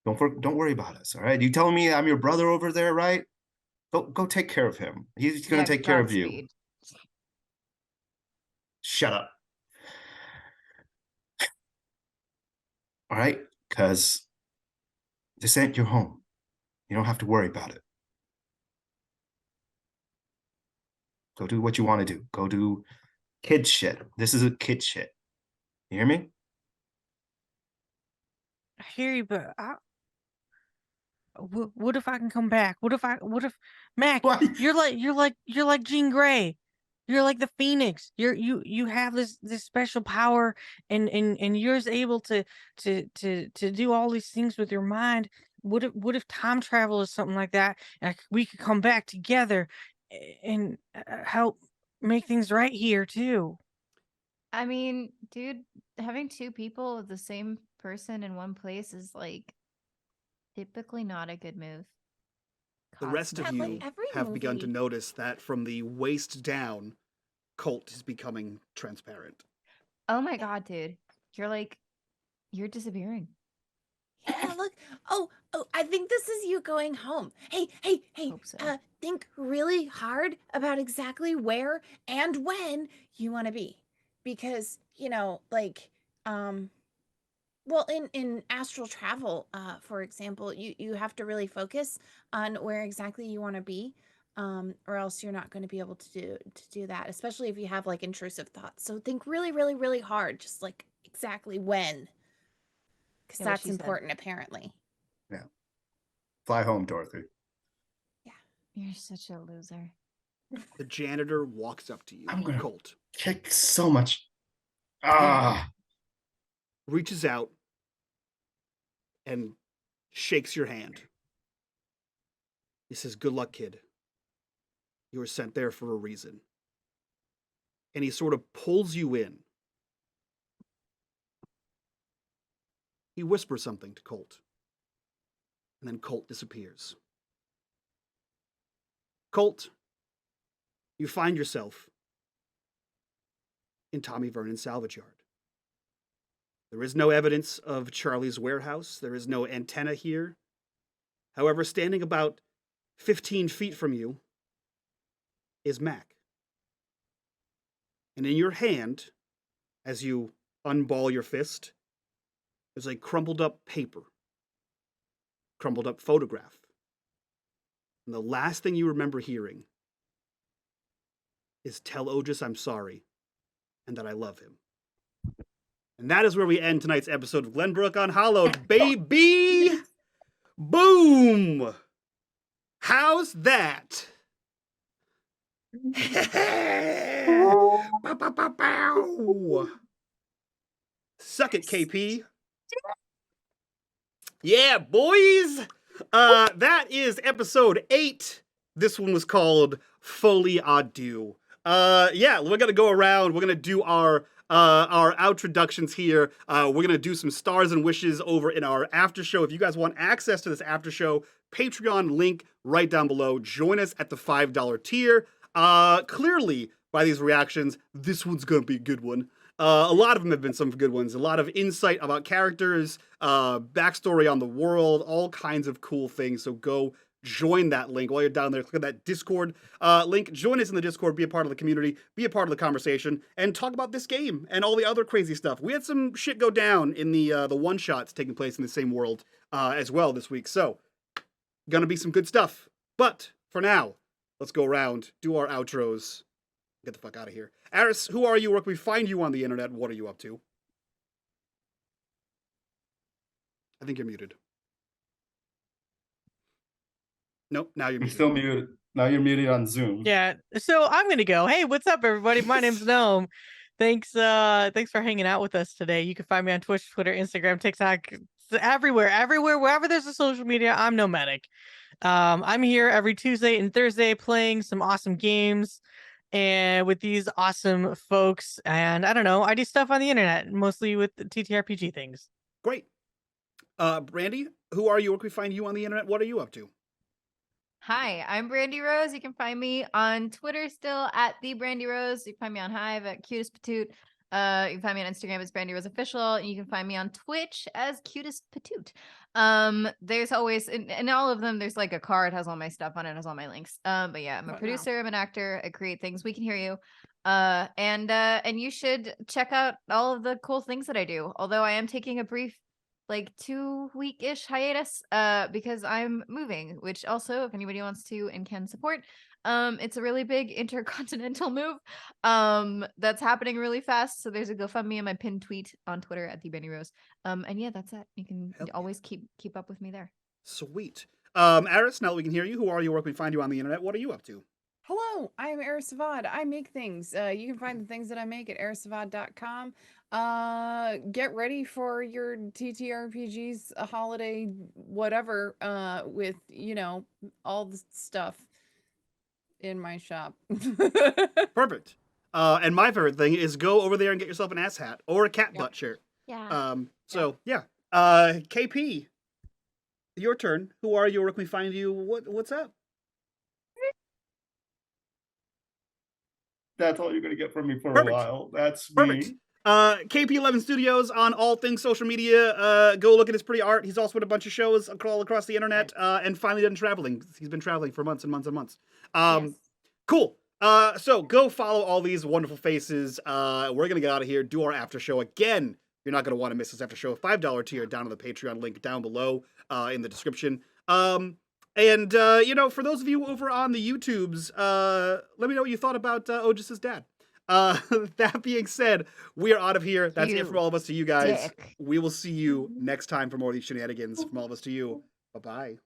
Don't worry about us, all right? You telling me I'm your brother over there, right? Go take care of him. He's going to take care of you. Godspeed. Shut up. All right? Because this ain't your home. You don't have to worry about it. Go do what you want to do. Go do kid shit. This is a kid shit. You hear me? I hear you, but what if I can come back? What if Mac? What? You're like Jean Grey. You're like the Phoenix. You have this special power, and you're able to do all these things with your mind. What if time travel is something like that, and we could come back together and help make things right here too? I mean, dude, having two people of the same person in one place is like typically not a good move. The rest of Yeah, you like every have begun to movie. notice that from the waist down, Colt is becoming transparent. Oh my god, dude. You're disappearing. Yeah, look. Oh, I think this is you going home. Hey. Hope so. Think really hard about exactly where and when you want to be. Because, well, in astral travel, for example, you have to really focus on where exactly you want to be. Or else you're not going to be able to do that, especially if you have like intrusive thoughts. So think really, really, really hard, just like exactly when. Because Yeah, what that's she said. important, apparently. Yeah. Fly home, Dorothy. You're such a loser. The janitor walks up to you, I'm gonna- Colt, Kick so much. Ah. reaches out, and shakes your hand. He says, "Good luck, kid. You were sent there for a reason." And he sort of pulls you in. He whispers something to Colt. And then Colt disappears. Colt, you find yourself in Tommy Vernon's salvage yard. There is no evidence of Charlie's warehouse. There is no antenna here. However, standing about 15 feet from you is Mac. And in your hand, as you unball your fist, there's a crumpled up paper, crumpled up photograph. And the last thing you remember hearing is, "Tell Otis I'm sorry and that I love him." And that is where we end tonight's episode of Glenbrook Unhallowed, baby! Boom! How's that? Bow, bow, bow, bow. Suck it, KP. Yeah, boys. That is episode 8. This one was called Folie à Deux. Yeah, we're gonna go around. We're gonna do our outroductions here. We're gonna do some stars and wishes over in our after show. If you guys want access to this after show, Patreon link right down below. Join us at the $5 tier. Clearly, by these reactions, this one's gonna be a good one. A lot of them have been some good ones. A lot of insight about characters, backstory on the world, all kinds of cool things. So go join that link while you're down there. Click on that Discord link. Join us in the Discord. Be a part of the community. Be a part of the conversation. And talk about this game and all the other crazy stuff. We had some shit go down in the one-shots taking place in the same world as well this week. So, gonna be some good stuff. But, for now, let's go around, do our outros. Get the fuck out of here. Aris, who are you? Where can we find you on the internet? What are you up to? I think you're muted. Nope, now you're You're muted. still muted. Now you're muted on Zoom. Yeah. So I'm gonna go. Hey, what's up, everybody? My name's Gnome. Thanks for hanging out with us today. You can find me on Twitch, Twitter, Instagram, TikTok, everywhere, wherever there's a social media. I'm nomadic. I'm here every Tuesday and Thursday playing some awesome games and with these awesome folks. And I don't know, I do stuff on the internet, mostly with the TTRPG things. Great. Brandy, who are you? Where can we find you on the internet? What are you up to? Hi, I'm Brandy Rose. You can find me on Twitter still at the Brandy Rose. You can find me on Hive at Cutest Patoot. You can find me on Instagram as Brandy Rose Official, and you can find me on Twitch as Cutest Patoot. There's always in all of them, there's like a card, has all my stuff on it, has all my links. But yeah, I'm a producer, I'm an actor, I create things. We can hear you. And you should check out all of the cool things that I do. Although I am taking a brief like 2-week-ish hiatus because I'm moving, which also if anybody wants to and can support, it's a really big intercontinental move that's happening really fast. So there's a GoFundMe in my pinned tweet on Twitter at the Benny Rose. And yeah, that's it. You can always keep up with me there. Sweet. Aris, now that we can hear you, who are you? Where can we find you on the internet? What are you up to? Hello, I am Eris Savad. I make things. You can find the things that I make at erisavad.com. Get ready for your TTRPGs, a holiday, whatever, with, all the stuff in my shop. Perfect. And my favorite thing is go over there and get yourself an ass hat or a cat butt shirt. Yeah. Yeah. KP, your turn. Who are you? Where can we find you? What's up? That's all you're gonna get from me for Perfect. a while. That's Perfect. me. KP11 Studios on all things social media. Go look at his pretty art. He's also in a bunch of shows all across the internet. And finally done traveling. He's been traveling for months and months and months. Yes. Cool. So go follow all these wonderful faces. We're gonna get out of here, do our after show again. You're not gonna want to miss this after show. A $5 tier down on the Patreon link down below in the description. And for those of you over on the YouTubes, let me know what you thought about Ogis's dad. That being said, we are out of here. That's it from all of us to you guys. Dick. We will see you next time for more of these shenanigans from all of us to you. Bye-bye.